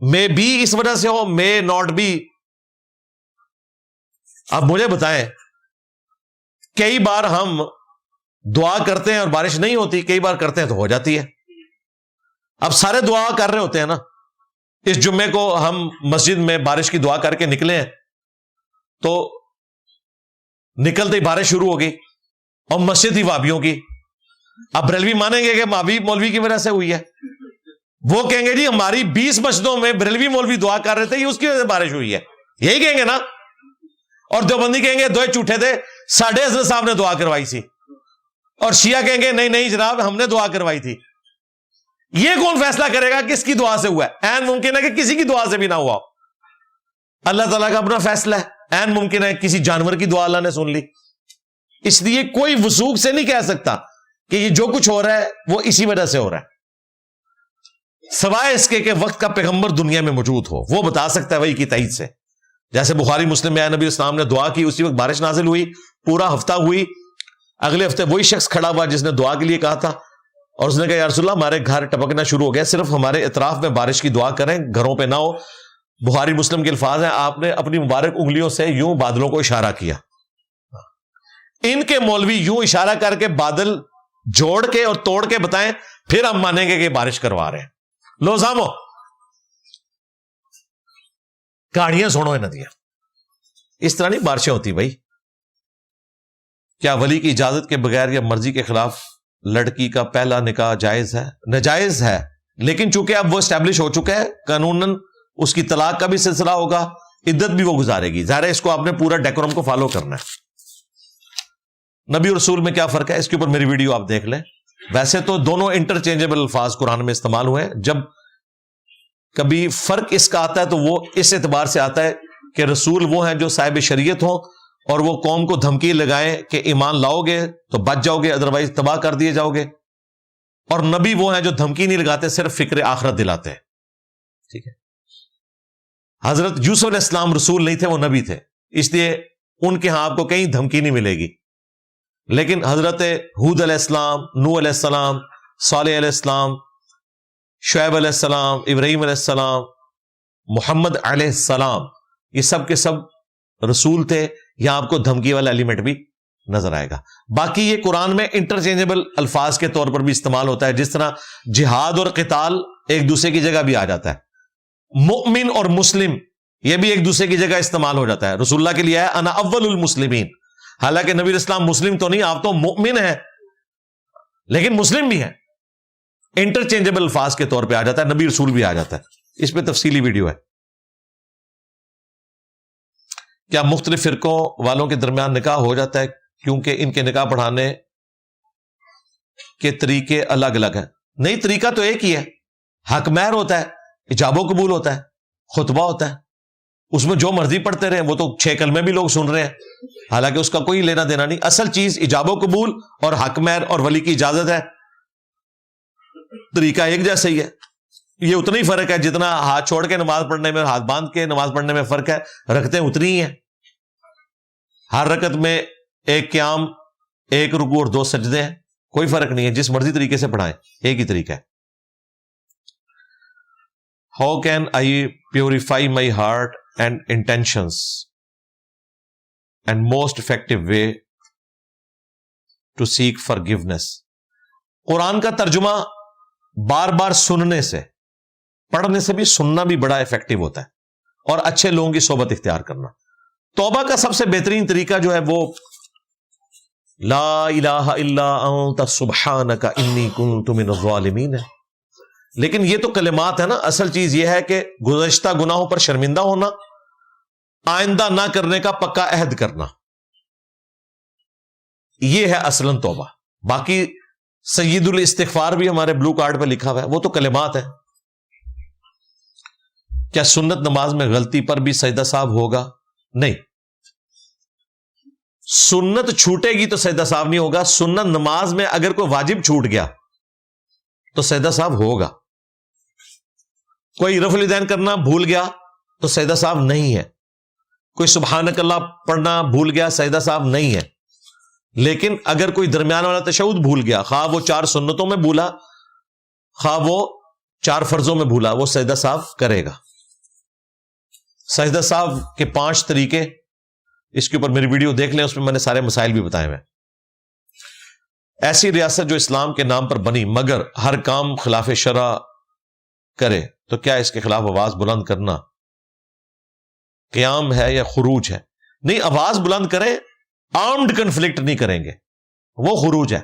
میں بھی اس وجہ سے ہو، میں ناٹ بھی. اب مجھے بتائیں، کئی بار ہم دعا کرتے ہیں اور بارش نہیں ہوتی، کئی بار کرتے ہیں تو ہو جاتی ہے. اب سارے دعا کر رہے ہوتے ہیں نا. اس جمعے کو ہم مسجد میں بارش کی دعا کر کے نکلے ہیں تو نکلتے ہی بارش شروع ہو گئی اور مسجد ہی وابیوں کی. اب بریلوی مانیں گے کہ مابی مولوی کی وجہ سے ہوئی ہے؟ وہ کہیں گے جی ہماری 20 مسجدوں میں بریلوی مولوی دعا کر رہے تھے، یہ اس کی وجہ سے بارش ہوئی ہے، یہی کہیں گے نا. اور دیوبندی کہیں گے دوئے جھوٹے تھے، ساڈے حضرت صاحب نے دعا کروائی تھی. اور شیعہ کہیں گے نہیں نہیں جناب ہم نے دعا کروائی تھی. یہ کون فیصلہ کرے گا کس کی دعا سے ہوا ہے؟ عین ممکن ہے کہ کسی کی دعا سے بھی نہ ہوا. اللہ تعالیٰ کا اپنا فیصلہ ہے. عین ممکن ہے کسی جانور کی دعا اللہ نے سن لی. اس لیے کوئی وثوق سے نہیں کہہ سکتا کہ یہ جو کچھ ہو رہا ہے وہ اسی وجہ سے ہو رہا ہے، سوائے اس کے کہ وقت کا پیغمبر دنیا میں موجود ہو، وہ بتا سکتا ہے وحی کی تائید سے. جیسے بخاری مسلم میں نبی اسلام نے دعا کی، اسی وقت بارش نازل ہوئی، پورا ہفتہ ہوئی. اگلے ہفتے وہی شخص کھڑا ہوا جس نے دعا کے لیے کہا تھا، اور اس نے کہا یا رسول اللہ ہمارے گھر ٹپکنا شروع ہو گیا، صرف ہمارے اطراف میں بارش کی دعا کریں، گھروں پہ نہ ہو. بخاری مسلم کے الفاظ ہیں، آپ نے اپنی مبارک انگلیوں سے یوں بادلوں کو اشارہ کیا. ان کے مولوی یوں اشارہ کر کے بادل جوڑ کے اور توڑ کے بتائیں، پھر ہم مانیں گے کہ بارش کروا رہے ہیں. لو سامو کہانیاں سنو انہاں دیاں. اس طرح نہیں بارشیں ہوتی بھائی. کیا ولی کی اجازت کے بغیر یا مرضی کے خلاف لڑکی کا پہلا نکاح جائز ہے؟ ناجائز ہے، لیکن چونکہ اب وہ اسٹیبلش ہو چکا ہے قانوناً، اس کی طلاق کا بھی سلسلہ ہوگا، عدت بھی وہ گزارے گی. ظاہر ہے اس کو آپ نے پورا ڈیکورم کو فالو کرنا ہے. نبی اور رسول میں کیا فرق ہے، اس کے اوپر میری ویڈیو آپ دیکھ لیں. ویسے تو دونوں انٹرچینجبل الفاظ قرآن میں استعمال ہوئے ہیں. جب کبھی فرق اس کا آتا ہے تو وہ اس اعتبار سے آتا ہے کہ رسول وہ ہیں جو صاحب شریعت ہوں اور وہ قوم کو دھمکی لگائیں کہ ایمان لاؤ گے تو بچ جاؤ گے، ادروائز تباہ کر دیے جاؤ گے. اور نبی وہ ہیں جو دھمکی نہیں لگاتے، صرف فکر آخرت دلاتے ہیں. ٹھیک ہے. حضرت یوسف علیہ السلام رسول نہیں تھے، وہ نبی تھے، اس لیے ان کے ہاں آپ کو کہیں دھمکی نہیں ملے گی. لیکن حضرت ہود علیہ السلام، نوح علیہ السلام، صالح علیہ السلام، شعیب علیہ السلام، ابراہیم علیہ السلام، محمد علیہ السلام، یہ سب کے سب رسول تھے. یہاں آپ کو دھمکی والا ایلیمنٹ بھی نظر آئے گا. باقی یہ قرآن میں انٹرچینجبل الفاظ کے طور پر بھی استعمال ہوتا ہے، جس طرح جہاد اور قتال ایک دوسرے کی جگہ بھی آ جاتا ہے. مؤمن اور مسلم یہ بھی ایک دوسرے کی جگہ استعمال ہو جاتا ہے. رسول اللہ کے لیے ہے انا اول المسلمین، حالانکہ نبی اسلام مسلم تو نہیں، آپ تو مؤمن ہیں لیکن مسلم بھی ہیں. انٹرچینجبل الفاظ کے طور پہ آ جاتا ہے، نبی رسول بھی آ جاتا ہے. اس پہ تفصیلی ویڈیو ہے. کیا مختلف فرقوں والوں کے درمیان نکاح ہو جاتا ہے کیونکہ ان کے نکاح پڑھانے کے طریقے الگ الگ ہیں؟ نہیں، طریقہ تو ایک ہی ہے. حق مہر ہوتا ہے، ایجاب و قبول ہوتا ہے، خطبہ ہوتا ہے، اس میں جو مرضی پڑھتے رہے. وہ تو 6 کلمے بھی لوگ سن رہے ہیں، حالانکہ اس کا کوئی لینا دینا نہیں. اصل چیز ایجاب و قبول اور حق مہر اور ولی کی اجازت ہے. طریقہ ایک جیسا ہی ہے. یہ اتنا ہی فرق ہے جتنا ہاتھ چھوڑ کے نماز پڑھنے میں، ہاتھ باندھ کے نماز پڑھنے میں فرق ہے. رکعتیں اتنی ہی ہیں. ہر رکعت میں ایک قیام، ایک رکوع اور 2 سجدے ہیں. کوئی فرق نہیں ہے، جس مرضی طریقے سے پڑھائیں، ایک ہی طریقہ ہے. How can I purify my heart and intentions and most effective way to seek forgiveness. قرآن کا ترجمہ بار بار سننے سے، پڑھنے سے بھی سننا بھی بڑا افیکٹو ہوتا ہے، اور اچھے لوگوں کی صحبت اختیار کرنا. توبہ کا سب سے بہترین طریقہ جو ہے وہ لا الہ الا انت سبحانک انی کنت من الظالمین ہے. لیکن یہ تو کلمات ہے نا، اصل چیز یہ ہے کہ گزشتہ گناہوں پر شرمندہ ہونا، آئندہ نہ کرنے کا پکا عہد کرنا، یہ ہے اصلاً توبہ. باقی سید الاستغفار بھی ہمارے بلو کارڈ پہ لکھا ہوا ہے، وہ تو کلمات ہیں. کیا سنت نماز میں غلطی پر بھی سجدہ صاحب ہوگا؟ نہیں، سنت چھوٹے گی تو سجدہ صاحب نہیں ہوگا. سنت نماز میں اگر کوئی واجب چھوٹ گیا تو سجدہ صاحب ہوگا. کوئی رفع الیدین کرنا بھول گیا تو سجدہ صاحب نہیں ہے. کوئی سبحانک اللہ پڑھنا بھول گیا، سجدہ صاحب نہیں ہے. لیکن اگر کوئی درمیان والا تشہد بھول گیا، خواہ وہ 4 سنتوں میں بھولا، خواہ وہ 4 فرضوں میں بھولا، وہ سجدہ صاحب کرے گا. سجدہ صاحب کے 5 طریقے، اس کے اوپر میری ویڈیو دیکھ لیں، اس میں نے سارے مسائل بھی بتائے ہوئے. ایسی ریاست جو اسلام کے نام پر بنی مگر ہر کام خلاف شرع کرے تو کیا اس کے خلاف آواز بلند کرنا قیام ہے یا خروج ہے؟ نہیں، آواز بلند کریں، آرمڈ کنفلکٹ نہیں کریں گے، وہ خروج ہے.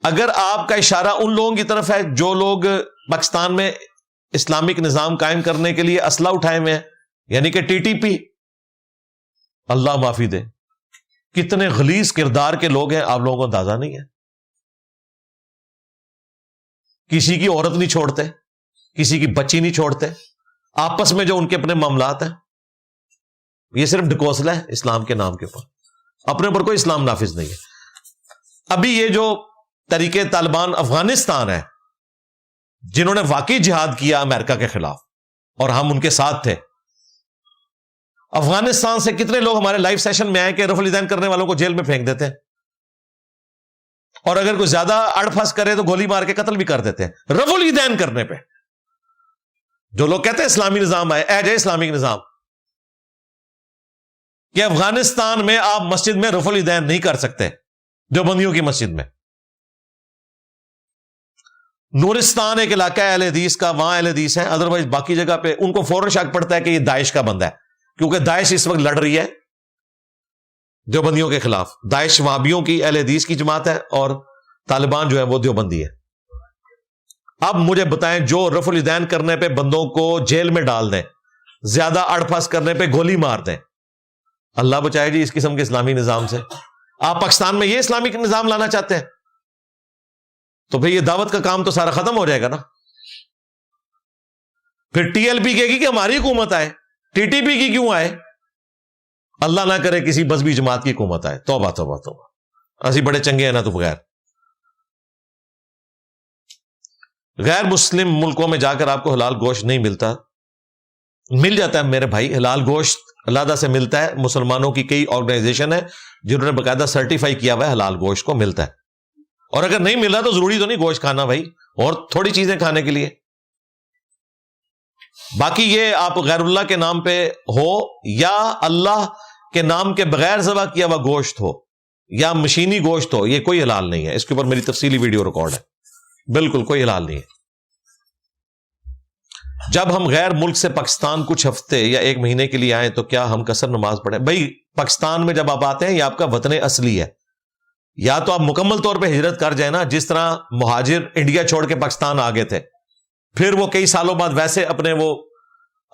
اگر آپ کا اشارہ ان لوگوں کی طرف ہے جو لوگ پاکستان میں اسلامک نظام قائم کرنے کے لیے اسلحہ اٹھائے ہوئے ہیں، یعنی کہ ٹی ٹی پی، اللہ معافی دے، کتنے غلیظ کردار کے لوگ ہیں آپ لوگوں کو اندازہ نہیں ہے. کسی کی عورت نہیں چھوڑتے، کسی کی بچی نہیں چھوڑتے، آپس میں جو ان کے اپنے معاملات ہیں. یہ صرف ڈکوسلا ہے اسلام کے نام کے اوپر، اپنے اوپر کوئی اسلام نافذ نہیں ہے. ابھی یہ جو طریقے طالبان افغانستان ہے، جنہوں نے واقعی جہاد کیا امریکہ کے خلاف اور ہم ان کے ساتھ تھے، افغانستان سے کتنے لوگ ہمارے لائیو سیشن میں آئے کہ رفع الیدین کرنے والوں کو جیل میں پھینک دیتے ہیں، اور اگر کوئی زیادہ اڑ پھنس کرے تو گولی مار کے قتل بھی کر دیتے ہیں رفع الیدین کرنے پہ. جو لوگ کہتے ہیں اسلامی نظام آئے، اے جائے اسلامک نظام، کہ افغانستان میں آپ مسجد میں رفع الیدین نہیں کر سکتے، دیوبندیوں کی مسجد میں. نورستان ایک علاقہ ہے اہل حدیث کا، وہاں اہل حدیث ہیں، ادروائز باقی جگہ پہ ان کو فوراً شک پڑتا ہے کہ یہ داعش کا بندہ ہے، کیونکہ داعش اس وقت لڑ رہی ہے دیوبندیوں کے خلاف. داعش وہابیوں کی اہل حدیث کی جماعت ہے اور طالبان جو ہے وہ دیوبندی ہے. اب مجھے بتائیں، جو رفع الیدین کرنے پہ بندوں کو جیل میں ڈال دیں، زیادہ اڑ پھنس کرنے پہ گولی مار دیں، اللہ بچائے جی اس قسم کے اسلامی نظام سے. آپ پاکستان میں یہ اسلامک نظام لانا چاہتے ہیں تو پھر یہ دعوت کا کام تو سارا ختم ہو جائے گا نا. پھر ٹی ایل پی کہے گی کہ ہماری حکومت آئے، ٹی ٹی پی کی کیوں آئے؟ اللہ نہ کرے کسی مذہبی جماعت کی حکومت آئے. توبہ توبہ توبہ، اسی بڑے چنگے ہیں نا. تو بغیر غیر مسلم ملکوں میں جا کر آپ کو حلال گوشت نہیں ملتا مل جاتا ہے میرے بھائی، حلال گوشت اللہ سے ملتا ہے. مسلمانوں کی کئی آرگنائزیشن ہے جنہوں نے باقاعدہ سرٹیفائی کیا ہوا ہے حلال گوشت کو ملتا ہے. اور اگر نہیں مل رہا تو ضروری تو نہیں گوشت کھانا بھائی، اور تھوڑی چیزیں کھانے کے لیے. باقی یہ آپ غیر اللہ کے نام پہ ہو یا اللہ کے نام کے بغیر ذبح کیا ہوا گوشت ہو یا مشینی گوشت ہو، یہ کوئی حلال نہیں ہے. اس کے اوپر میری تفصیلی ویڈیو ریکارڈ ہے. بالکل کوئی حلال نہیں ہے. جب ہم غیر ملک سے پاکستان کچھ ہفتے یا ایک مہینے کے لیے آئیں تو کیا ہم قصر نماز پڑھیں؟ بھائی پاکستان میں جب آپ آتے ہیں یہ آپ کا وطن اصلی ہے، یا تو آپ مکمل طور پہ ہجرت کر جائیں نا، جس طرح مہاجر انڈیا چھوڑ کے پاکستان آ گئے تھے، پھر وہ کئی سالوں بعد ویسے اپنے وہ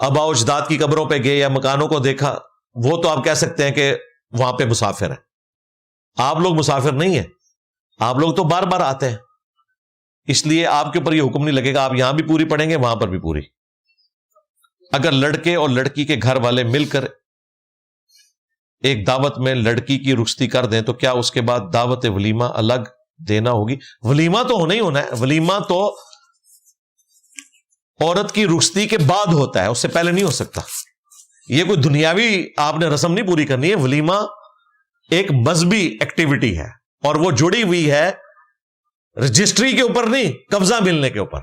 آباء و اجداد کی قبروں پہ گئے یا مکانوں کو دیکھا، وہ تو آپ کہہ سکتے ہیں کہ وہاں پہ مسافر ہیں. آپ لوگ مسافر نہیں ہیں، آپ لوگ تو بار بار آتے ہیں، اس لیے آپ کے اوپر یہ حکم نہیں لگے گا آپ یہاں بھی پوری پڑھیں گے وہاں پر بھی پوری. اگر لڑکے اور لڑکی کے گھر والے مل کر ایک دعوت میں لڑکی کی رخصتی کر دیں تو کیا اس کے بعد دعوت ولیمہ الگ دینا ہوگی؟ ولیمہ تو ہونا ہی ہونا ہے. ولیمہ تو عورت کی رخصتی کے بعد ہوتا ہے، اس سے پہلے نہیں ہو سکتا. یہ کوئی دنیاوی آپ نے رسم نہیں پوری کرنی ہے. ولیمہ ایک مذہبی ایکٹیویٹی ہے اور وہ جڑی ہوئی ہے رجسٹری کے اوپر نہیں، قبضہ ملنے کے اوپر.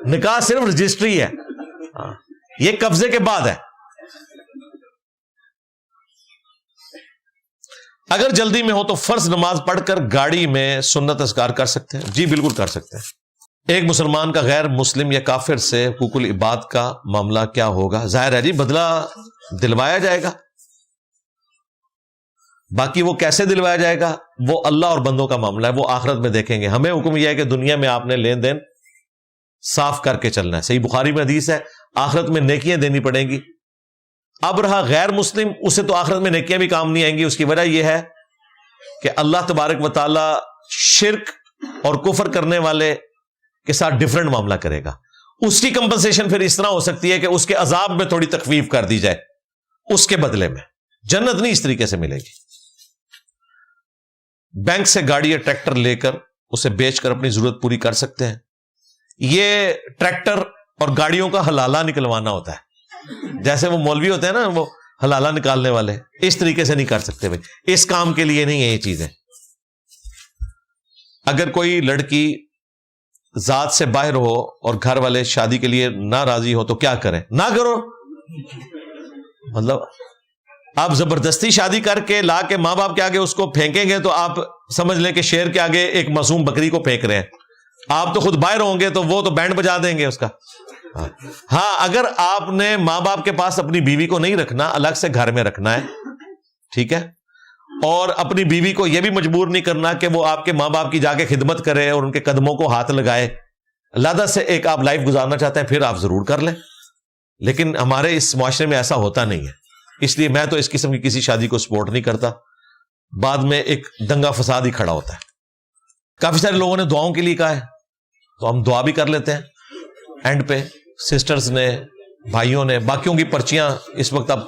نکاح صرف رجسٹری ہے، یہ قبضے کے بعد ہے. اگر جلدی میں ہو تو فرض نماز پڑھ کر گاڑی میں سنت اذکار کر سکتے ہیں؟ جی بالکل کر سکتے ہیں. ایک مسلمان کا غیر مسلم یا کافر سے حقوق العباد کا معاملہ کیا ہوگا؟ ظاہر ہے جی بدلہ دلوایا جائے گا. باقی وہ کیسے دلوایا جائے گا وہ اللہ اور بندوں کا معاملہ ہے، وہ آخرت میں دیکھیں گے. ہمیں حکم یہ ہے کہ دنیا میں آپ نے لین دین صاف کر کے چلنا ہے. صحیح بخاری میں حدیث ہے آخرت میں نیکیاں دینی پڑیں گی. اب رہا غیر مسلم، اسے تو آخرت میں نیکیاں بھی کام نہیں آئیں گی. اس کی وجہ یہ ہے کہ اللہ تبارک و تعالی شرک اور کفر کرنے والے کے ساتھ ڈیفرنٹ معاملہ کرے گا. اس کی کمپنسیشن پھر اس طرح ہو سکتی ہے کہ اس کے عذاب میں تھوڑی تخفیف کر دی جائے اس کے بدلے میں. جنت نہیں اس طریقے سے ملے گی. بینک سے گاڑی یا ٹریکٹر لے کر اسے بیچ کر اپنی ضرورت پوری کر سکتے ہیں. یہ ٹریکٹر اور گاڑیوں کا حلالہ نکلوانا ہوتا ہے. جیسے وہ مولوی ہوتے ہیں نا وہ حلالہ نکالنے والے، اس طریقے سے نہیں کر سکتے بھائی، اس کام کے لیے نہیں ہے یہ چیزیں. اگر کوئی لڑکی ذات سے باہر ہو اور گھر والے شادی کے لیے نہ راضی ہو تو کیا کریں؟ نہ کرو. مطلب آپ زبردستی شادی کر کے لا کے ماں باپ کے آگے اس کو پھینکیں گے تو آپ سمجھ لیں کہ شیر کے آگے ایک معصوم بکری کو پھینک رہے ہیں. آپ تو خود باہر ہوں گے تو وہ تو بینڈ بجا دیں گے اس کا. ہاں اگر آپ نے ماں باپ کے پاس اپنی بیوی کو نہیں رکھنا، الگ سے گھر میں رکھنا ہے، ٹھیک ہے، اور اپنی بیوی کو یہ بھی مجبور نہیں کرنا کہ وہ آپ کے ماں باپ کی جا کے خدمت کرے اور ان کے قدموں کو ہاتھ لگائے. علیحدہ سے ایک آپ لائف گزارنا چاہتے ہیں پھر آپ ضرور کر لیں، لیکن ہمارے اس معاشرے میں ایسا ہوتا نہیں ہے. اس لیے میں تو اس قسم کی کسی شادی کو سپورٹ نہیں کرتا. بعد میں ایک دنگا فساد ہی کھڑا ہوتا ہے. کافی سارے لوگوں نے دعاؤں کے لیے کہا ہے تو ہم دعا بھی کر لیتے ہیں اینڈ پہ. سسٹرز نے، بھائیوں نے، باقیوں کی پرچیاں اس وقت اب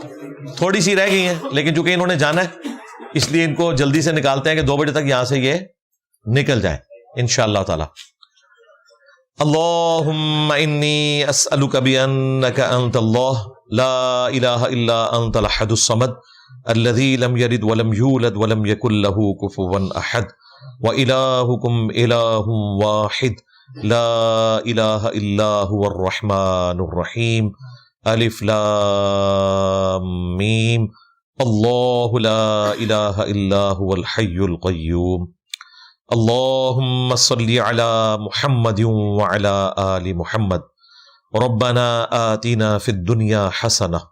تھوڑی سی رہ گئی ہیں لیکن چونکہ انہوں نے جانا ہے اس لیے ان کو جلدی سے نکالتے ہیں کہ 2 بجے تک یہاں سے یہ نکل جائے انشاءاللہ تعالی. اللہم انی اسألک بانک انت اللہ لا الہ الا انت الاحد الصمد الذی لم یلد ولم یولد ولم یکن له کفوا احد وإلہکم الہ واحد لا الہ الا هو الرحمن الرحیم الف لام میم اللہ لا الہ الا هو الحی القیوم اللہم صلی علی محمد وعلی آل محمد ربنا آتنا فی الدنیا حسنہ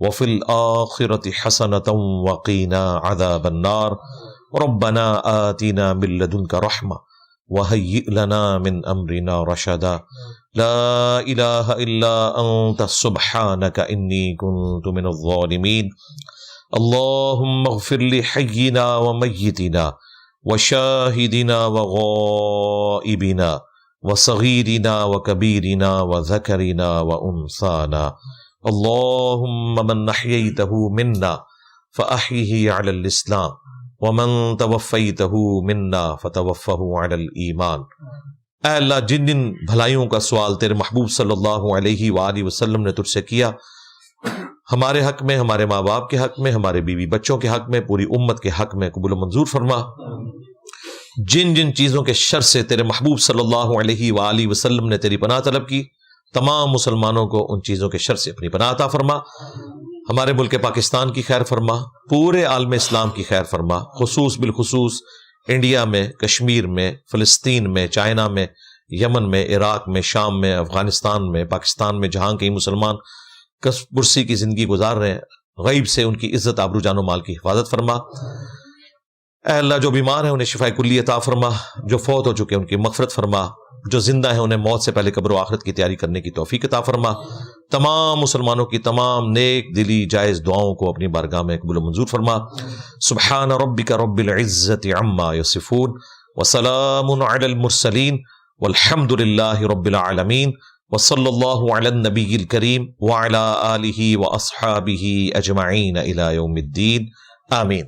وفی الآخرة حسنة وقینا عذاب النار ربنا آتنا من لدنک رحمہ وهيئ لنا من امرنا رشدا لا الہ الا انت سبحانك انی كنت من الظالمین اللهم اغفر لحينا وميتنا وشاهدنا وغائبنا وصغيرنا وكبيرنا وذكرنا وانثانا اللهم من احييته منا فاحيه على الاسلام ومن توفیته منا فتوفه على الایمان. اے اللہ جن جن بھلائیوں کا سوال تیرے محبوب صلی اللہ علیہ وآلہ وسلم نے تجھ سے کیا، ہمارے حق میں، ہمارے ماں باپ کے حق میں، ہمارے بیوی بچوں کے حق میں، پوری امت کے حق میں قبول و منظور فرما۔ جن جن چیزوں کے شر سے تیرے محبوب صلی اللہ علیہ وآلہ وسلم نے تیری پناہ طلب کی، تمام مسلمانوں کو ان چیزوں کے شر سے اپنی پناہ عطا فرما۔ ہمارے ملک پاکستان کی خیر فرما، پورے عالم اسلام کی خیر فرما، خصوص بالخصوص انڈیا میں، کشمیر میں، فلسطین میں، چائنا میں، یمن میں، عراق میں، شام میں، افغانستان میں، پاکستان میں، جہاں کئی مسلمان برسی کی زندگی گزار رہے ہیں، غیب سے ان کی عزت آبرو جان و مال کی حفاظت فرما۔ اے اللہ جو بیمار ہیں انہیں شفاء کلی عطا فرما، جو فوت ہو چکے ان کی مغفرت فرما، جو زندہ ہیں انہیں موت سے پہلے قبر و آخرت کی تیاری کرنے کی توفیق عطا فرما۔ تمام مسلمانوں کی تمام نیک دلی جائز دعاؤں کو اپنی بارگاہ میں قبول و منظور فرما۔ سبحان ربک رب العزت عما یصفون وسلام علی المرسلین والحمد للہ رب العالمین وصلی اللہ علی النبی الکریم وعلی آلہ واصحابہ اجمعین الی یوم الدین آمین۔